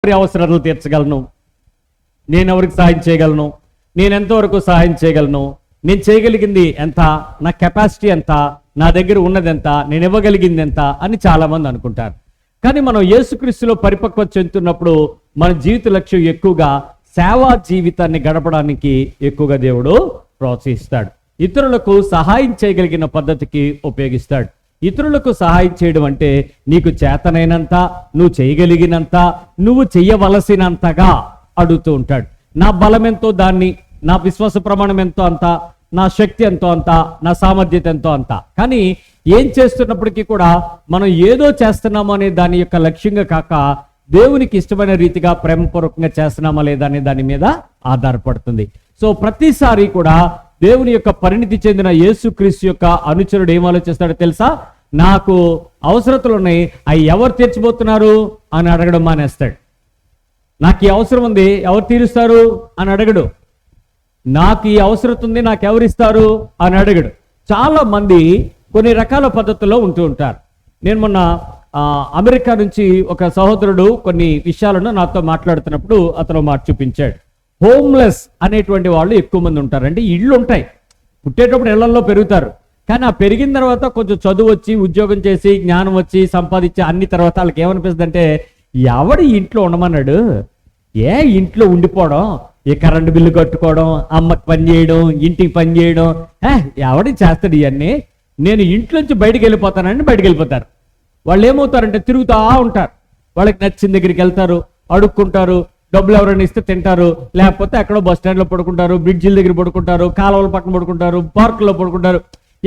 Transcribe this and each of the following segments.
ఎవరి అవసరాలు తీర్చగలను, నేను ఎవరికి సహాయం చేయగలను, నేను ఎంతవరకు సహాయం చేయగలను, నేను చేయగలిగింది ఎంత, నా కెపాసిటీ ఎంత, నా దగ్గర ఉన్నది ఎంత, నేను ఇవ్వగలిగింది ఎంత అని చాలామంది అనుకుంటారు. కానీ మనం యేసుక్రీస్తులో పరిపక్వత చెందుతున్నప్పుడు మన జీవిత లక్ష్యం ఎక్కువగా సేవా జీవితాన్ని గడపడానికి ఎక్కువగా దేవుడు ప్రోత్సహిస్తాడు. ఇతరులకు సహాయం చేయగలిగిన పద్ధతికి ఉపయోగిస్తాడు. ఇతరులకు సహాయం చేయడం అంటే నీకు చేతనైనంత, నువ్వు చేయగలిగినంత, నువ్వు చెయ్యవలసినంతగా అడుగుతూ ఉంటాడు. నా బలం ఎంతో దాన్ని, నా విశ్వాస ప్రమాణం ఎంతో అంత, నా శక్తి ఎంతో అంత, నా సామర్థ్యత ఎంతో అంత. కానీ ఏం చేస్తున్నప్పటికీ కూడా మనం ఏదో చేస్తున్నామో అనే దాని యొక్క లక్ష్యంగా కాక దేవునికి ఇష్టమైన రీతిగా ప్రేమపూర్వకంగా చేస్తున్నామా లేదా అనే దాని మీద ఆధారపడుతుంది. సో ప్రతిసారి కూడా దేవుని యొక్క పరిణితి చెందిన యేసుక్రీస్తు యొక్క అనుచరుడు ఏం ఆలోచిస్తాడో తెలుసా? నాకు అవసరతలు ఉన్నాయి, అవి ఎవరు తీర్చబోతున్నారు అని అడగడం మానేస్తాడు. నాకు ఈ అవసరం ఉంది, ఎవరు తీరుస్తారు అని అడగడు. నాకు ఈ అవసరం ఉంది, నాకు ఎవరిస్తారు అని అడగడు. చాలా మంది కొన్ని రకాల పద్ధతుల్లో ఉంటూ ఉంటారు. నేను మొన్న అమెరికా నుంచి ఒక సహోదరుడు కొన్ని విషయాలను నాతో మాట్లాడుతున్నప్పుడు అతను మాట చూపించాడు. హోమ్లెస్ అనేటువంటి వాళ్ళు ఎక్కువ మంది ఉంటారు. అంటే ఇళ్ళు ఉంటాయి, పుట్టేటప్పుడు ఇళ్లలో పెరుగుతారు, కానీ ఆ పెరిగిన తర్వాత కొంచెం చదువు వచ్చి, ఉద్యోగం చేసి, జ్ఞానం వచ్చి, సంపాదించి అన్ని తర్వాత వాళ్ళకి ఏమనిపిస్తుంది అంటే, ఎవడి ఇంట్లో ఉండమన్నాడు, ఏ ఇంట్లో ఉండిపోవడం, ఏ కరెంటు బిల్లు కట్టుకోవడం, అమ్మకి పని చేయడం, ఇంటికి పని చేయడం, ఎవడి చేస్తాడు ఇవన్నీ, నేను ఇంట్లోంచి బయటికి వెళ్ళిపోతానండి. బయటికి వెళ్ళిపోతారు. వాళ్ళు ఏమవుతారంటే తిరుగుతూ ఉంటారు. వాళ్ళకి నచ్చిన దగ్గరికి వెళ్తారు, అడుక్కుంటారు, డబ్బులు ఎవరైనా ఇస్తే తింటారు, లేకపోతే ఎక్కడో బస్ స్టాండ్లో పడుకుంటారు, బ్రిడ్జిల దగ్గర పడుకుంటారు, కాలువల పక్కన పడుకుంటారు, పార్కుల్లో పడుకుంటారు.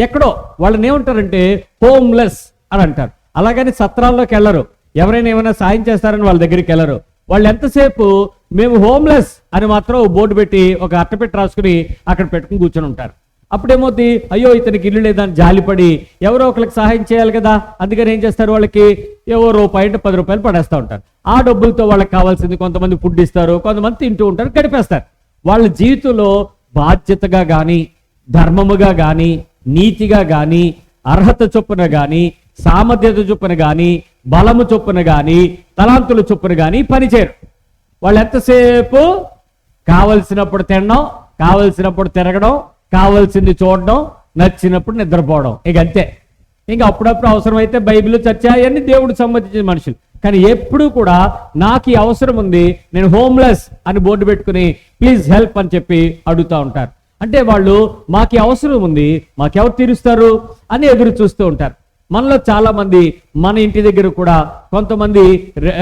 ఎక్కడో వాళ్ళని ఏమంటారంటే హోమ్లెస్ అని అంటారు. అలాగని సత్రాల్లోకి వెళ్ళరు, ఎవరైనా ఏమైనా సాయం చేస్తారని వాళ్ళ దగ్గరికి వెళ్ళరు. వాళ్ళు ఎంతసేపు మేము హోమ్లెస్ అని మాత్రం బోర్డు పెట్టి ఒక అట్టపెట్టి రాసుకుని అక్కడ పెట్టుకుని కూర్చొని ఉంటారు. అప్పుడేమవుతుంది, అయ్యో ఇతనికి ఇల్లు లేదని జాలిపడి ఎవరో ఒకరికి సహాయం చేయాలి కదా, అందుకని ఏం చేస్తారు, వాళ్ళకి ఏవో రూపాయి అంటే 10 రూపాయలు పడేస్తూ ఉంటారు. ఆ డబ్బులతో వాళ్ళకి కావాల్సింది కొంతమంది ఫుడ్ ఇస్తారు, కొంతమంది తింటూ ఉంటారు, గడిపేస్తారు. వాళ్ళ జీవితంలో బాధ్యతగా కానీ, ధర్మముగా కానీ, నీతిగా కానీ, అర్హత చొప్పున కానీ, సామర్థ్యత చొప్పున కానీ, బలము చొప్పున కానీ, తలాంతుల చొప్పున కానీ పనిచేయరు. వాళ్ళు ఎంతసేపు కావలసినప్పుడు తినడం, కావలసినప్పుడు తిరగడం, కావాల్సింది చూడడం, నచ్చినప్పుడు నిద్రపోవడం, ఇక అంతే. ఇంకా అప్పుడప్పుడు అవసరమైతే బైబిల్, చర్చ అవన్నీ దేవుడికి సంబంధించిన మనుషులు. కానీ ఎప్పుడూ కూడా నాకు ఈ అవసరం ఉంది, నేను హోమ్లెస్ అని బోర్డు పెట్టుకుని ప్లీజ్ హెల్ప్ అని చెప్పి అడుగుతూ ఉంటారు. అంటే వాళ్ళు మాకు అవసరం ఉంది, మాకెవరు తీరుస్తారు అని ఎదురు చూస్తూ ఉంటారు. మనలో చాలా మంది మన ఇంటి దగ్గర కూడా కొంతమంది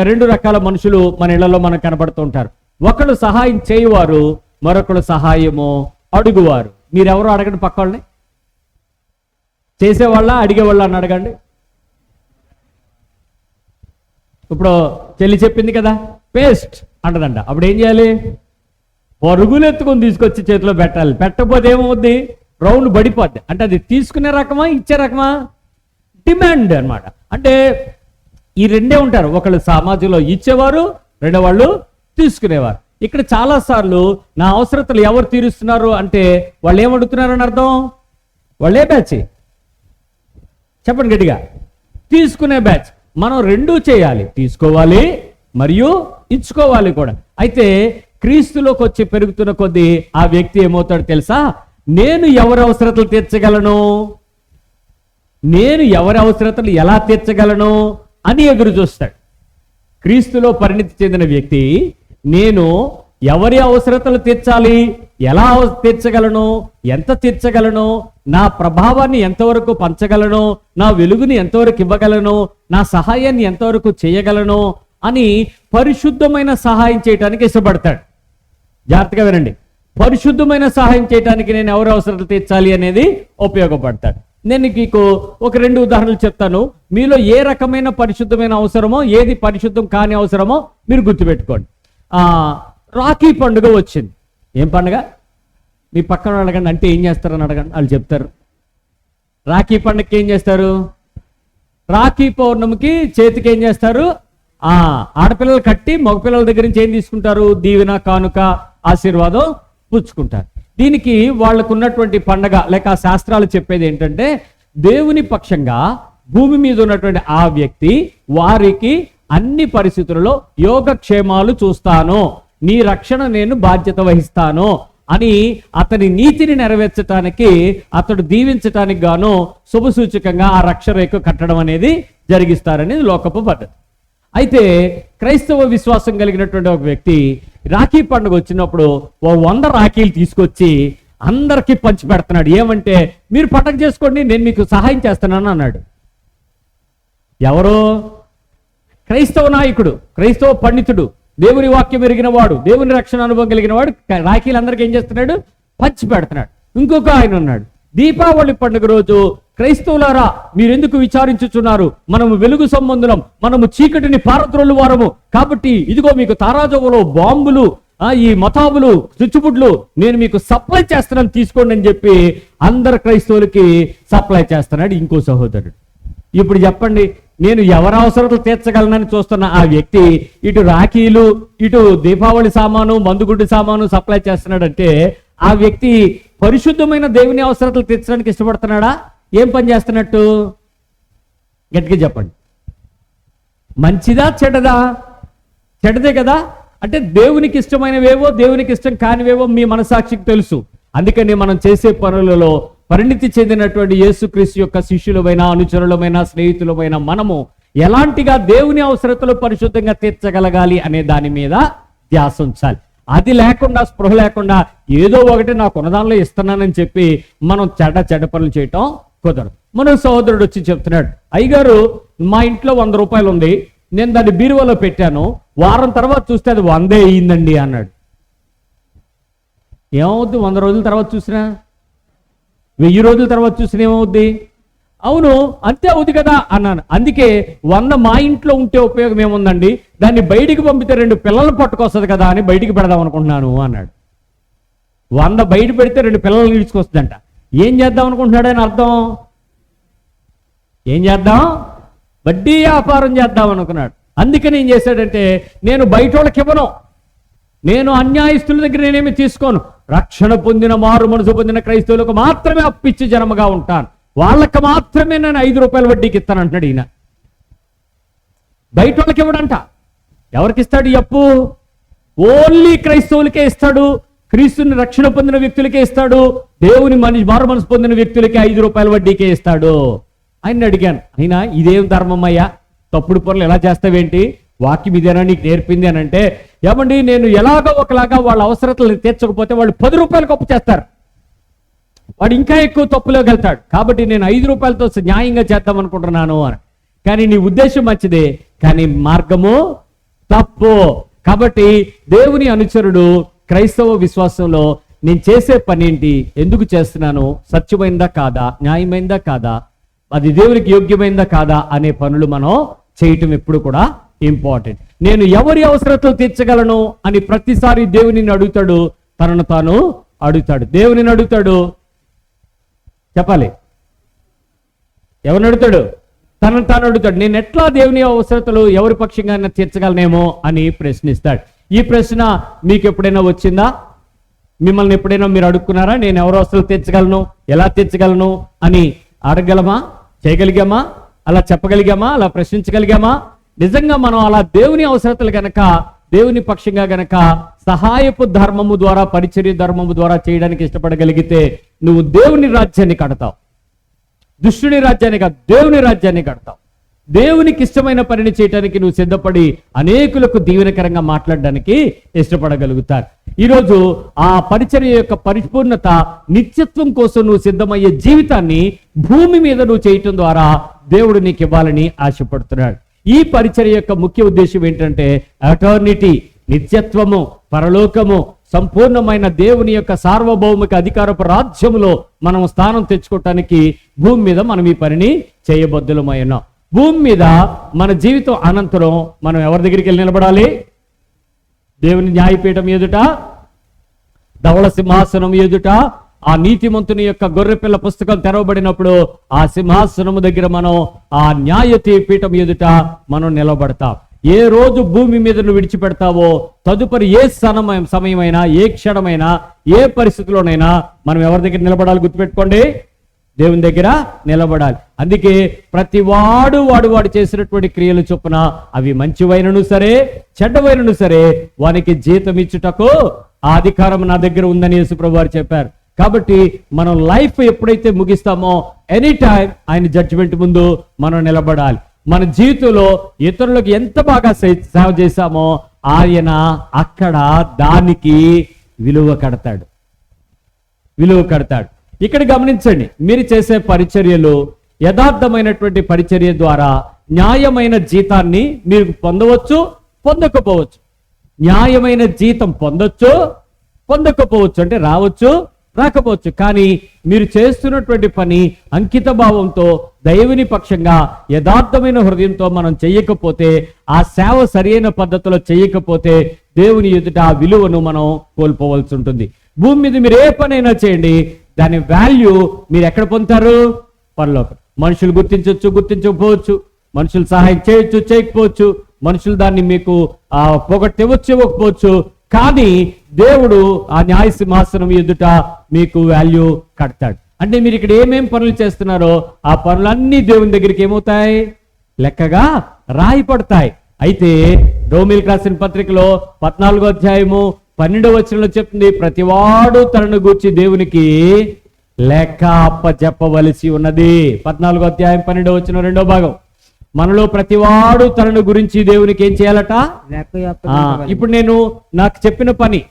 2 రకాల మనుషులు మన ఇళ్లలో మనకు కనబడుతూ ఉంటారు. ఒకళ్ళు సహాయం చేయువారు, మరొకళ్ళు సహాయము అడుగువారు. మీరెవరు అడగండి, పక్క వాళ్ళని. చేసేవాళ్ళ అడిగేవాళ్ళ అని అడగండి. ఇప్పుడు చెల్లి చెప్పింది కదా, పేస్ట్ అంటదంట. అప్పుడు ఏం చేయాలి? పరుగులు ఎత్తుకొని తీసుకొచ్చి చేతిలో పెట్టాలి. పెట్టకపోతే ఏమవుద్ది, రౌండ్ పడిపోద్ది. అంటే అది తీసుకునే రకమా, ఇచ్చే రకమా? డిమాండ్ అన్నమాట. అంటే ఈ రెండే ఉంటారు, ఒకళ్ళు సమాజంలో ఇచ్చేవారు, రెండో వాళ్ళు తీసుకునేవారు. ఇక్కడ చాలాసార్లు నా అవసరతలు ఎవరు తీరుస్తున్నారు అంటే వాళ్ళు ఏమడుగుతున్నారు అని అర్థం? వాళ్ళే బ్యాచ్, చెప్పండి గట్టిగా, తీసుకునే బ్యాచ్. మనం రెండూ చేయాలి, తీసుకోవాలి మరియు ఇచ్చుకోవాలి కూడా. అయితే క్రీస్తులోకి వచ్చి పెరుగుతున్న కొద్దీ ఆ వ్యక్తి ఏమవుతాడు తెలుసా? నేను ఎవరి అవసరతలు తీర్చగలను, నేను ఎవరి అవసరతలు ఎలా తీర్చగలను అని ఎదురు చూస్తాడు. క్రీస్తులో పరిణితి చెందిన వ్యక్తి నేను ఎవరి అవసరతలు తీర్చాలి, ఎలా తీర్చగలను, ఎంత తీర్చగలను, నా ప్రభావాన్ని ఎంతవరకు పంచగలను, నా వెలుగుని ఎంతవరకు ఇవ్వగలను, నా సహాయాన్ని ఎంతవరకు చేయగలను అని పరిశుద్ధమైన సహాయం చేయడానికి ఇష్టపడతాడు. జాగ్రత్తగా వినండి, పరిశుద్ధమైన సహాయం చేయడానికి నేను ఎవరి అవసరతలు తీర్చాలి అనేది ఉపయోగపడతాడు. నేను మీకు ఒక 2 ఉదాహరణలు చెప్తాను. మీలో ఏ రకమైన పరిశుద్ధమైన అవసరమో, ఏది పరిశుద్ధం కాని అవసరమో మీరు గుర్తుపెట్టుకోండి. రాఖీ పండుగ వచ్చింది. ఏం పండుగ? మీ పక్కన అడగండి, అంటే ఏం చేస్తారని అడగండి, వాళ్ళు చెప్తారు. రాఖీ పండుగకి ఏం చేస్తారు? రాఖీ పౌర్ణమికి చేతికి ఏం చేస్తారు? ఆడపిల్లలు కట్టి మగపిల్లల దగ్గర నుంచి ఏం తీసుకుంటారు? దీవెన, కానుక, ఆశీర్వాదం పుచ్చుకుంటారు. దీనికి వాళ్ళకు ఉన్నటువంటి పండగ లేక శాస్త్రాలు చెప్పేది ఏంటంటే, దేవుని పక్షంగా భూమి మీద ఉన్నటువంటి ఆ వ్యక్తి వారికి అన్ని పరిస్థితులలో యోగక్షేమాలు చూస్తాను, నీ రక్షణ నేను బాధ్యత వహిస్తాను అని అతని నీతిని నెరవేర్చడానికి, అతడు దీవించటానికి గాను శుభసూచకంగా ఆ రక్షరేఖ కట్టడం అనేది జరిగిస్తారనేది లోకపు పద్ధతి. అయితే క్రైస్తవ విశ్వాసం కలిగినటువంటి ఒక వ్యక్తి రాఖీ పండుగ వచ్చినప్పుడు 100 రాఖీలు తీసుకొచ్చి అందరికీ పంచి పెడుతున్నాడు. ఏమంటే, మీరు పండగ చేసుకోండి, నేను మీకు సహాయం చేస్తున్నాను అన్నాడు. ఎవరు? క్రైస్తవ నాయకుడు, క్రైస్తవ పండితుడు, దేవుని వాక్యం ఎరిగిన వాడు, దేవుని రక్షణ అనుభవం కలిగిన వాడు రాఖీలు అందరికీ ఏం చేస్తున్నాడు? పంచి పెడుతున్నాడు. ఇంకొక ఆయన ఉన్నాడు, దీపావళి పండుగ రోజు క్రైస్తవులారా మీరెందుకు విచారించుచున్నారు, మనము వెలుగు సంబంధులం, మనము చీకటిని పారద్రోలు వారము, కాబట్టి ఇదిగో మీకు తారాజువలో బాంబులు, ఈ మతాబులు, చుచ్చుబుడ్లు నేను మీకు సప్లై చేస్తున్నాను, తీసుకోండి అని చెప్పి అందరు క్రైస్తవులకి సప్లై చేస్తున్నాడు ఇంకో సహోదరుడు. ఇప్పుడు చెప్పండి, నేను ఎవరి అవసరాలు తీర్చగలనని చూస్తున్న ఆ వ్యక్తి ఇటు రాఖీలు, ఇటు దీపావళి సామాను, మందుగుడ్డు సామాను సప్లై చేస్తున్నాడంటే ఆ వ్యక్తి పరిశుద్ధమైన దేవుని అవసరాలు తీర్చడానికి ఇష్టపడుతున్నాడా? ఏం పని చేస్తున్నట్టు? గట్టిగా చెప్పండి. మంచిదా చెడ్డదా? చెడ్డదే కదా. అంటే దేవునికి ఇష్టమైనవేవో దేవునికి ఇష్టం కానివేవో మీ మనసాక్షికి తెలుసు. అందుకని మనం చేసే పనులలో పరిణితి చెందినటువంటి యేసుక్రీస్తు యొక్క శిష్యులమైన, అనుచరులమైన, స్నేహితులమైన మనము ఎలాంటిగా దేవుని అవసరతలు పరిశుద్ధంగా తీర్చగలగాలి అనే దాని మీద ధ్యాస ఉంచాలి. అది లేకుండా, స్పృహ లేకుండా ఏదో ఒకటి నాకు ఉన్నదానిలో ఇస్తున్నానని చెప్పి మనం చెడ్డ పనులు చేయటం కుదరదు. మన సహోదరుడు వచ్చి చెప్తున్నాడు, అయ్యగారు మా ఇంట్లో 100 రూపాయలు ఉంది, నేను దాన్ని బీరువాలో పెట్టాను, వారం తర్వాత చూస్తే అది 100 అయ్యిందండి అన్నాడు. ఏమవుద్ది? 100 రోజుల తర్వాత చూసినా, 1000 రోజుల తర్వాత చూసినా ఏమవుద్ది? అవును, అంతే అవుద్ది కదా అన్నాను. అందుకే 100 మా ఇంట్లో ఉంటే ఉపయోగం ఏముందండి, దాన్ని బయటికి పంపితే 2 పిల్లలు పట్టుకొస్తుంది కదా అని బయటికి పెడదాం అనుకుంటున్నాను అన్నాడు. 100 బయట పెడితే 2 పిల్లలు నిలుచుకొస్తుందంట. ఏం చేద్దాం అనుకుంటున్నాడని అర్థం? ఏం చేద్దాం? వడ్డీ వ్యాపారం చేద్దాం అనుకున్నాడు. అందుకని ఏం చేశాడంటే, నేను బయట వాళ్ళకి ఇవ్వను, నేను అన్యాయస్తుల దగ్గర నేనేమి తీసుకోను, రక్షణ పొందిన, మారు మనసు పొందిన క్రైస్తవులకు మాత్రమే అప్పిచ్చి జనముగా ఉంటాను, వాళ్ళకి మాత్రమే నేను 5 రూపాయల వడ్డీకి ఇస్తాను అంటున్నాడు ఈయన. బయట వాళ్ళకి ఇవ్వడంట. ఎవరికి ఇస్తాడు ఈ అప్పు? ఓన్లీ క్రైస్తవులకే ఇస్తాడు, క్రీస్తుని రక్షణ పొందిన వ్యక్తులకే ఇస్తాడు, దేవుని మారు మనసు పొందిన వ్యక్తులకే 5 రూపాయల వడ్డీకే ఇస్తాడు. ఆయన అడిగాను, అయినా ఇదేం ధర్మం అయ్యా, తప్పుడు పనులు ఎలా చేస్తావేంటి, వాక్యం ఇదేనా నీకు నేర్పింది అని అంటే, ఏమండి నేను ఎలాగో ఒకలాగా వాళ్ళ అవసరతలు తీర్చకపోతే వాళ్ళు 10 రూపాయలకు అప్పు చేస్తారు, వాడు ఇంకా ఎక్కువ తప్పులోకి వెళ్తాడు, కాబట్టి నేను 5 రూపాయలతో న్యాయంగా చేద్దాం అనుకుంటున్నాను అని. కానీ నీ ఉద్దేశం మంచిదే, కానీ మార్గము తప్పు. కాబట్టి దేవుని అనుచరుడు క్రైస్తవ విశ్వాసంలో నేను చేసే పని ఏంటి, ఎందుకు చేస్తున్నాను, సత్యమైందా కాదా, న్యాయమైందా కాదా, అది దేవునికి యోగ్యమైందా కాదా అనే పనులు మనం చేయటం ఎప్పుడు కూడా ఇంపార్టెంట్. నేను ఎవరి అవసరతలు తీర్చగలను అని ప్రతిసారి దేవుని అడుగుతాడు, తనను తాను అడుగుతాడు. దేవుని అడుగుతాడు, చెప్పాలి, ఎవరిని అడుగుతాడు? తనను తాను అడుగుతాడు. నేను ఎట్లా దేవుని అవసరతలు ఎవరి పక్షంగా తీర్చగలనేమో అని ప్రశ్నిస్తాడు. ఈ ప్రశ్న మీకు ఎప్పుడైనా వచ్చిందా? మిమ్మల్ని ఎప్పుడైనా మీరు అడుక్కున్నారా? నేను ఎవరి అవసరాలు తీర్చగలను, ఎలా తీర్చగలను అని అడగలమా? చేయగలిగామా? అలా చెప్పగలిగామా? అలా ప్రశ్నించగలిగామా? నిజంగా మనం అలా దేవుని అవసరతలు గనక, దేవుని పక్షంగా గనక సహాయపు ధర్మము ద్వారా, పరిచర్య ధర్మము ద్వారా చేయడానికి ఇష్టపడగలిగితే నువ్వు దేవుని రాజ్యాన్ని కడతావు. దుష్టుని రాజ్యాన్ని కాదు, దేవుని రాజ్యాన్ని కడతావు. దేవునికి ఇష్టమైన పనిని చేయడానికి నువ్వు సిద్ధపడి అనేకులకు దీవెనకరంగా మాట్లాడడానికి ఇష్టపడగలుగుతారు. ఈరోజు ఆ పరిచర్య యొక్క పరిపూర్ణత, నిత్యత్వం కోసం నువ్వు సిద్ధమయ్యే జీవితాన్ని భూమి మీద నువ్వు చేయటం ద్వారా దేవుడు నీకు ఇవ్వాలని ఆశపడుతున్నాడు. ఈ పరిచర్య యొక్క ముఖ్య ఉద్దేశం ఏంటంటే ఎటర్నిటీ, నిత్యత్వము, పరలోకము, సంపూర్ణమైన దేవుని యొక్క సార్వభౌమిక అధికారపు రాజ్యములో మనం స్థానం తెచ్చుకోవటానికి భూమి మీద మనం ఈ పనిని చేయబద్దులమై ఉన్నాం. భూమి మీద మన జీవితం అనంతరం మనం ఎవరి దగ్గరికి వెళ్ళి నిలబడాలి? దేవుని న్యాయపీఠం ఎదుట, ధవళ సింహాసనం ఎదుట, ఆ నీతిమంతుని యొక్క గొర్రెపిల్ల పుస్తకం తెరవబడినప్పుడు ఆ సింహాసనము దగ్గర మనం ఆ న్యాయ పీఠం ఎదుట మనం నిలబడతాం. ఏ రోజు భూమి మీద నువ్వు విడిచిపెడతావో తదుపరి ఏ సమయమైనా, ఏ క్షణమైనా, ఏ పరిస్థితిలోనైనా మనం ఎవరి దగ్గర నిలబడాలి గుర్తుపెట్టుకోండి. దేవుని దగ్గర నిలబడాలి. అందుకే ప్రతి వాడు చేసినటువంటి క్రియలు చొప్పున అవి మంచివైనను సరే చెడ్డవైనను సరే వానికి జీతం ఇచ్చుటకు ఆ అధికారం నా దగ్గర ఉందని యేసుప్రభువు వారు చెప్పారు. కాబట్టి మనం లైఫ్ ఎప్పుడైతే ముగిస్తామో ఎనీ టైం ఆయన జడ్జిమెంట్ ముందు మనం నిలబడాలి. మన జీవితంలో ఇతరులకు ఎంత బాగా సేవ చేశామో ఆయన అక్కడ దానికి విలువ కడతాడు. ఇక్కడ గమనించండి, మీరు చేసే పరిచర్యలు యథార్థమైనటువంటి పరిచర్య ద్వారా న్యాయమైన జీతాన్ని మీరు పొందవచ్చు, పొందకపోవచ్చు. న్యాయమైన జీతం పొందొచ్చు, పొందకపోవచ్చు, అంటే రావచ్చు, రాకపోవచ్చు. కానీ మీరు చేస్తున్నటువంటి పని అంకిత భావంతో దైవుని పక్షంగా యథార్థమైన హృదయంతో మనం చెయ్యకపోతే, ఆ సేవ సరైన పద్ధతిలో చెయ్యకపోతే దేవుని ఎదుట ఆ విలువను మనం కోల్పోవలసి ఉంటుంది. భూమి మీద మీరు ఏ పనైనా చేయండి, దాని వాల్యూ మీరు ఎక్కడ పొందుతారు? పరలోకం. మనుషులు గుర్తించవచ్చు, గుర్తించకపోవచ్చు, మనుషులు సహాయం చేయొచ్చు, చేయకపోవచ్చు, మనుషులు దాన్ని మీకు పొగట్టివ్వచ్చు, ఇవ్వకపోవచ్చు. కానీ దేవుడు ఆ న్యాయ సింహాసనం ఎదుట మీకు వాల్యూ కడతాడు. అంటే మీరు ఇక్కడ ఏమేం పనులు చేస్తున్నారో ఆ పనులన్నీ దేవుని దగ్గరికి ఏమవుతాయి? లెక్కగా రాయపడతాయి. అయితే రోమీయులకు రాసిన పత్రికలో 14వ అధ్యాయము 12వ వచనంలో చెప్తుంది, ప్రతివాడు తనను గూర్చి దేవునికి లెక్క అప్పచెప్పవలసి ఉన్నది. 14వ అధ్యాయం 12వ వచనం 2వ భాగం. మనలో ప్రతివాడు తనను గురించి దేవునికి ఏం చేయాలట? ఇప్పుడు నేను నాకు చెప్పిన పని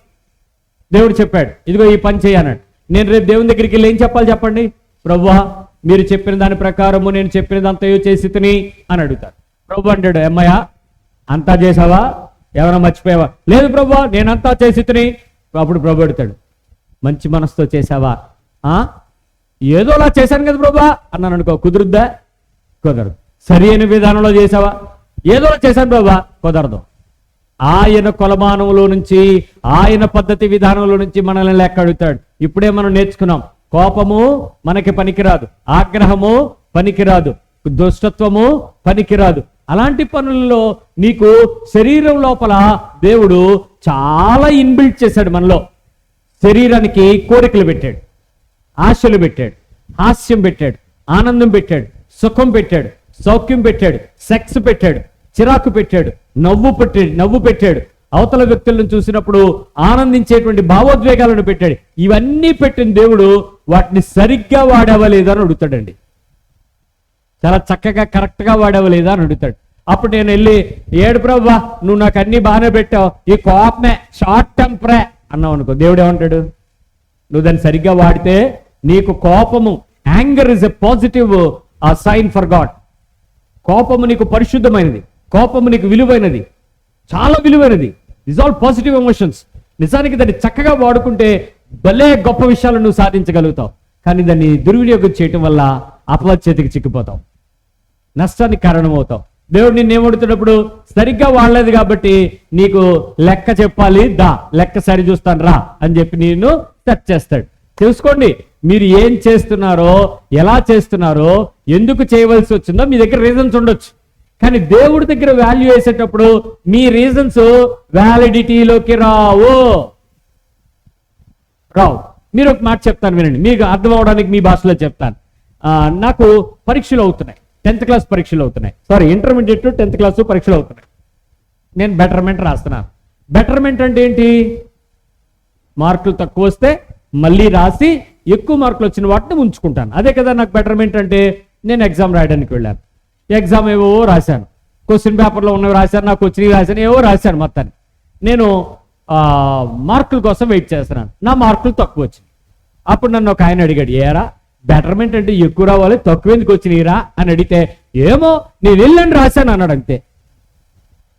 దేవుడు చెప్పాడు, ఇదిగో ఈ పని చేయన్నాడు. నేను రేపు దేవుని దగ్గరికి వెళ్ళి ఏం చెప్పాలి చెప్పండి? ప్రభువా, మీరు చెప్పిన దాని ప్రకారము నేను చెప్పినదంతా చేసి తిని అని అడుగుతారు. ప్రభు అంటాడు, అమ్మయ్య అంతా చేసావా? ఎవరైనా మర్చిపోయావా? లేదు ప్రభువా, నేనంతా చేసి తిని. అప్పుడు ప్రభు అడుగుతాడు, మంచి మనసుతో చేసావా? ఏదోలా చేశాను కదా ప్రభువా అన్నాను అనుకో, కుదురుద్దా? కుదరదు. సరి అయిన విధానంలో చేసావా? ఏదో చేశాను బాబా, కుదరదు. ఆయన కొలమానంలో నుంచి, ఆయన పద్ధతి విధానంలో నుంచి మనల్ని లెక్క అడుగుతాడు. ఇప్పుడే మనం నేర్చుకున్నాం, కోపము మనకి పనికిరాదు, ఆగ్రహము పనికిరాదు, దుష్టత్వము పనికిరాదు. అలాంటి పనుల్లో నీకు శరీరం లోపల దేవుడు చాలా ఇన్బిల్ట్ చేశాడు. మనలో శరీరానికి కోరికలు పెట్టాడు, ఆశలు పెట్టాడు, హాస్యం పెట్టాడు, ఆనందం పెట్టాడు, సుఖం పెట్టాడు, సౌఖ్యం పెట్టాడు, సెక్స్ పెట్టాడు, చిరాకు పెట్టాడు, నవ్వు పెట్టాడు, అవతల వ్యక్తులను చూసినప్పుడు ఆనందించేటువంటి భావోద్వేగాలను పెట్టాడు. ఇవన్నీ పెట్టిన దేవుడు వాటిని సరిగ్గా వాడావా లేదా అని అడుగుతాడండి. చాలా చక్కగా కరెక్ట్గా వాడావా లేదా అని అడుగుతాడు. అప్పుడు నేను వెళ్ళి, ఏడు ప్రభువా నువ్వు నాకు అన్ని బాగానే పెట్టావు, ఈ కోపమే షార్ట్ టెంపరే అన్నావు అనుకో, దేవుడు ఏమంటాడు? నువ్వు దాన్ని సరిగ్గా వాడితే నీకు కోపము, anger is a positive sign for God. కోపము నీకు పరిశుద్ధమైనది, కోపము నీకు విలువైనది, చాలా విలువైనది. Is all positive emotions. నిజానికి దాన్ని చక్కగా వాడుకుంటే భలే గొప్ప విషయాలను నువ్వు సాధించగలుగుతావు. కానీ దాన్ని దుర్వినియోగం చేయటం వల్ల అపవాది చేతికి చిక్కిపోతావు, నష్టానికి కారణమవుతావు. దేవుడు నిన్ను ఏమడుతున్నప్పుడు సరిగ్గా వాడలేదు కాబట్టి నీకు లెక్క చెప్పాలి, లెక్క సరి చూస్తాను రా అని చెప్పి నేను టచ్ చేస్తాడు. తెలుసుకోండి, మీరు ఏం చేస్తున్నారో, ఎలా చేస్తున్నారో, ఎందుకు చేయవలసి వచ్చిందో మీ దగ్గర రీజన్స్ ఉండొచ్చు. కానీ దేవుడి దగ్గర వాల్యూ వేసేటప్పుడు మీ రీజన్స్ వ్యాలిడిటీలోకి రావు. మీరు ఒక మాట చెప్తాను వినండి, మీకు అర్థం అవడానికి మీ భాషలో చెప్తాను. నాకు పరీక్షలు అవుతున్నాయి, 10th క్లాస్ పరీక్షలు అవుతున్నాయి, ఇంటర్మీడియట్ 10th క్లాస్ పరీక్షలు అవుతున్నాయి. నేను బెటర్మెంట్ రాస్తున్నాను. బెటర్మెంట్ అంటే ఏంటి? మార్కులు తక్కువ వస్తే మళ్ళీ రాసి ఎక్కువ మార్కులు వచ్చిన వాటిని ఉంచుకుంటాను. అదే కదా నాకు బెటర్మెంట్ అంటే. నేను ఎగ్జామ్ రాయడానికి వెళ్ళాను, ఎగ్జామ్ ఏవో రాశాను, క్వశ్చన్ పేపర్లో ఉన్నవి రాశాను, నాకు వచ్చినవి రాశాను, ఏవో రాశాను. మొత్తాన్ని నేను మార్కుల కోసం వెయిట్ చేస్తున్నాను. నా మార్కులు తక్కువ వచ్చినాయి. అప్పుడు నన్ను ఒక ఆయన అడిగాడు, ఏరా బెటర్మెంట్ అంటే ఎక్కువ రావాలి, తక్కువ ఎందుకు వచ్చినాయిరా అని అడిగితే, ఏమో నేను వెళ్ళండి రాశాను అన్నాడు. అంతే.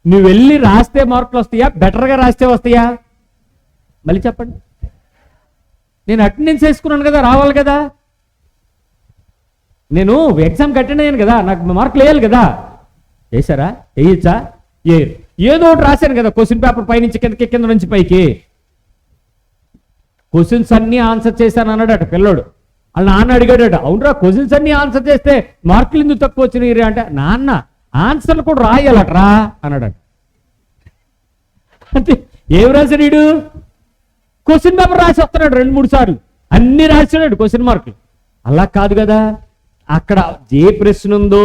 నువ్వు వెళ్ళి రాస్తే మార్కులు వస్తాయా, బెటర్గా రాస్తే వస్తాయా? మళ్ళీ చెప్పండి. నేను అటెండెన్స్ వేసుకున్నాను కదా, రావాలి కదా. నేను ఎగ్జామ్కి అటెండ్ అయ్యాను కదా, నాకు మార్కులు వేయాలి కదా. వేసారా? వేయచ్చా? ఏదో ఒకటి రాశాను కదా. క్వశ్చన్ పేపర్ పైనుంచి కిందకి, కింద నుంచి పైకి క్వశ్చన్స్ అన్ని ఆన్సర్ చేశాను అన్నాడట పిల్లోడు. వాళ్ళ నాన్న అడిగాడట, అవునరా క్వశ్చన్స్ అన్ని ఆన్సర్ చేస్తే మార్కులు ఎందుకు తక్కువ వచ్చినాయి అంటే, నాన్న ఆన్సర్లు కూడా రాయాలట్రా అన్నాడట. అంటే ఏం రాశాడు వీడు? క్వశ్చన్ పేపర్ రాసి వస్తున్నాడు 2-3 సార్లు, అన్ని రాసాడు క్వశ్చన్ మార్కులు. అలా కాదు కదా. అక్కడ ఏ ప్రశ్న ఉందో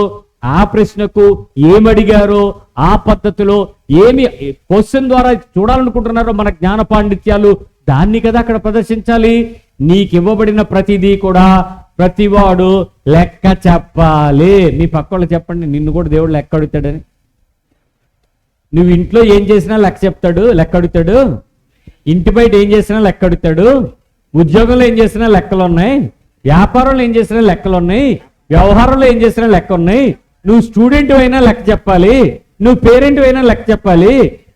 ఆ ప్రశ్నకు ఏమడిగారో ఆ పద్ధతిలో ఏమి క్వశ్చన్ ద్వారా చూడాలనుకుంటున్నారో మన జ్ఞాన పాండిత్యాలు, దాన్ని కదా అక్కడ ప్రదర్శించాలి. నీకు ఇవ్వబడిన ప్రతిదీ కూడా ప్రతివాడు లెక్క చెప్పాలి. మీ పక్కవాళ్ళు చెప్పండి, నిన్ను కూడా దేవుడు లెక్క అడుగుతాడని. నువ్వు ఇంట్లో ఏం చేసినా లెక్క చెప్తాడు, లెక్క అడుగుతాడు. ఇంటి బయట ఏం చేసినా లెక్క అడుగుతాడు. ఉద్యోగంలో ఏం చేసినా లెక్కలు ఉన్నాయి. వ్యాపారంలో ఏం చేసినా లెక్కలు ఉన్నాయి. వ్యవహారంలో ఏం చేసినా లెక్క ఉన్నాయి. నువ్వు స్టూడెంట్ అయినా లెక్క చెప్పాలి, నువ్వు పేరెంట్ అయినా లెక్క చెప్పాలి.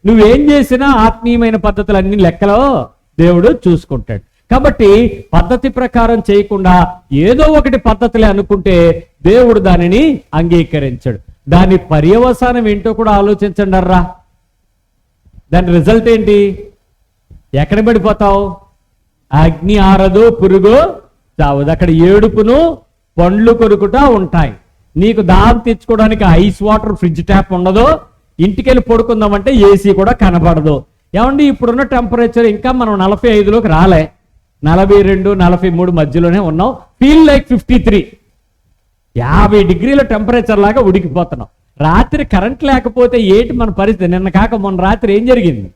నువ్వేం చేసినా ఆత్మీయమైన పద్ధతులన్నీ లెక్కలో దేవుడు చూసుకుంటాడు. కాబట్టి పద్ధతి ప్రకారం చేయకుండా ఏదో ఒకటి పద్ధతులే అనుకుంటే దేవుడు దానిని అంగీకరించాడు. దాని పర్యవసానం ఏంటో కూడా ఆలోచించండి అర్రా. దాని రిజల్ట్ ఏంటి? ఎక్కడ పడిపోతావు? అగ్ని ఆరదు, పురుగు చావదు. అక్కడ ఏడుపును పండ్లు కొరుకుతా ఉంటాయి. నీకు దాహం తెచ్చుకోవడానికి ఐస్ వాటర్ ఫ్రిడ్జ్ ట్యాప్ ఉండదు. ఇంటికెళ్ళి పడుకుందామంటే ఏసీ కూడా కనబడదు. ఏమండి, ఇప్పుడున్న టెంపరేచర్ ఇంకా మనం 45లోకి రాలే, 42, 43 మధ్యలోనే ఉన్నాం. ఫీల్ లైక్ 53, 50 డిగ్రీల టెంపరేచర్ లాగా ఉడికిపోతున్నాం. రాత్రి కరెంట్ లేకపోతే ఏంటి మన పరిస్థితి? నిన్న కాక మొన్న రాత్రి ఏం జరిగింది?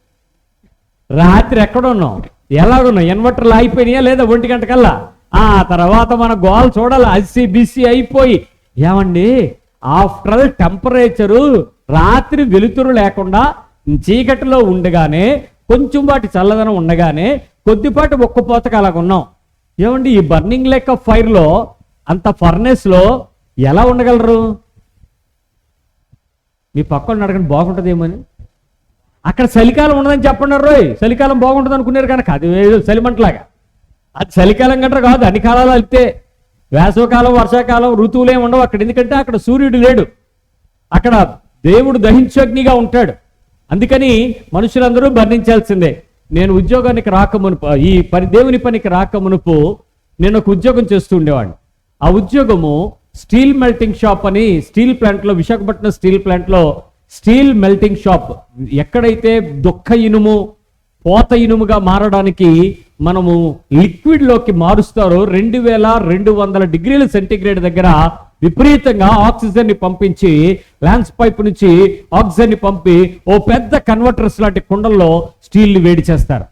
రాత్రి ఎక్కడున్నాం, ఎలాగున్నాం? ఇన్వర్టర్లు అయిపోయినాయా లేదా 1 గంట కల్లా? ఆ తర్వాత మన గోల్ చూడాలి, అసి బిసి అయిపోయి. ఏమండి, ఆఫ్టర్ టెంపరేచరు రాత్రి వెలుతురు లేకుండా చీకటిలో ఉండగానే, కొంచెం వాటి చల్లదనం ఉండగానే కొద్దిపాటి ఒక్కపోతకు అలాగ ఉన్నాం. ఏమండి, ఈ బర్నింగ్ లెక్క ఫైర్లో, అంత ఫర్నెస్లో ఎలా ఉండగలరు? మీ పక్కన అడగండి, బాగుంటుందేమని. అక్కడ చలికాలం ఉండదని చెప్పండి రోయ్. చలికాలం బాగుంటుంది అనుకున్నారు కనుక అది చలిమంటలాగా. అది చలికాలం గంట కాదు, అన్ని కాలాలు వెళ్తే. వేసవకాలం, వర్షాకాలం, ఋతువులే ఉండవు అక్కడ. ఎందుకంటే అక్కడ సూర్యుడు లేడు, అక్కడ దేవుడు దహించగ్నిగా ఉంటాడు. అందుకని మనుషులందరూ వర్ణించాల్సిందే. నేను ఉద్యోగానికి రాకమునుపు, ఈ దేవుని పనికి రాకమునుపు నేను ఒక ఉద్యోగం చేస్తూ ఉండేవాడిని. ఆ ఉద్యోగము స్టీల్ మెల్టింగ్ షాప్ అని, స్టీల్ ప్లాంట్లో, విశాఖపట్నం స్టీల్ ప్లాంట్లో స్టీల్ మెల్టింగ్ షాప్. ఎక్కడైతే దుఃఖ ఇనుము పోత ఇనుముగా మారడానికి మనము లిక్విడ్లోకి మారుస్తారో 2200 డిగ్రీల సెంటీగ్రేడ్ దగ్గర విపరీతంగా ఆక్సిజన్ ని పంపించి, ల్యాన్స్ పైప్ నుంచి ఆక్సిజన్ ని పంపి ఓ పెద్ద కన్వర్టర్స్ లాంటి కుండల్లో స్టీల్ ని వేడి చేస్తారు.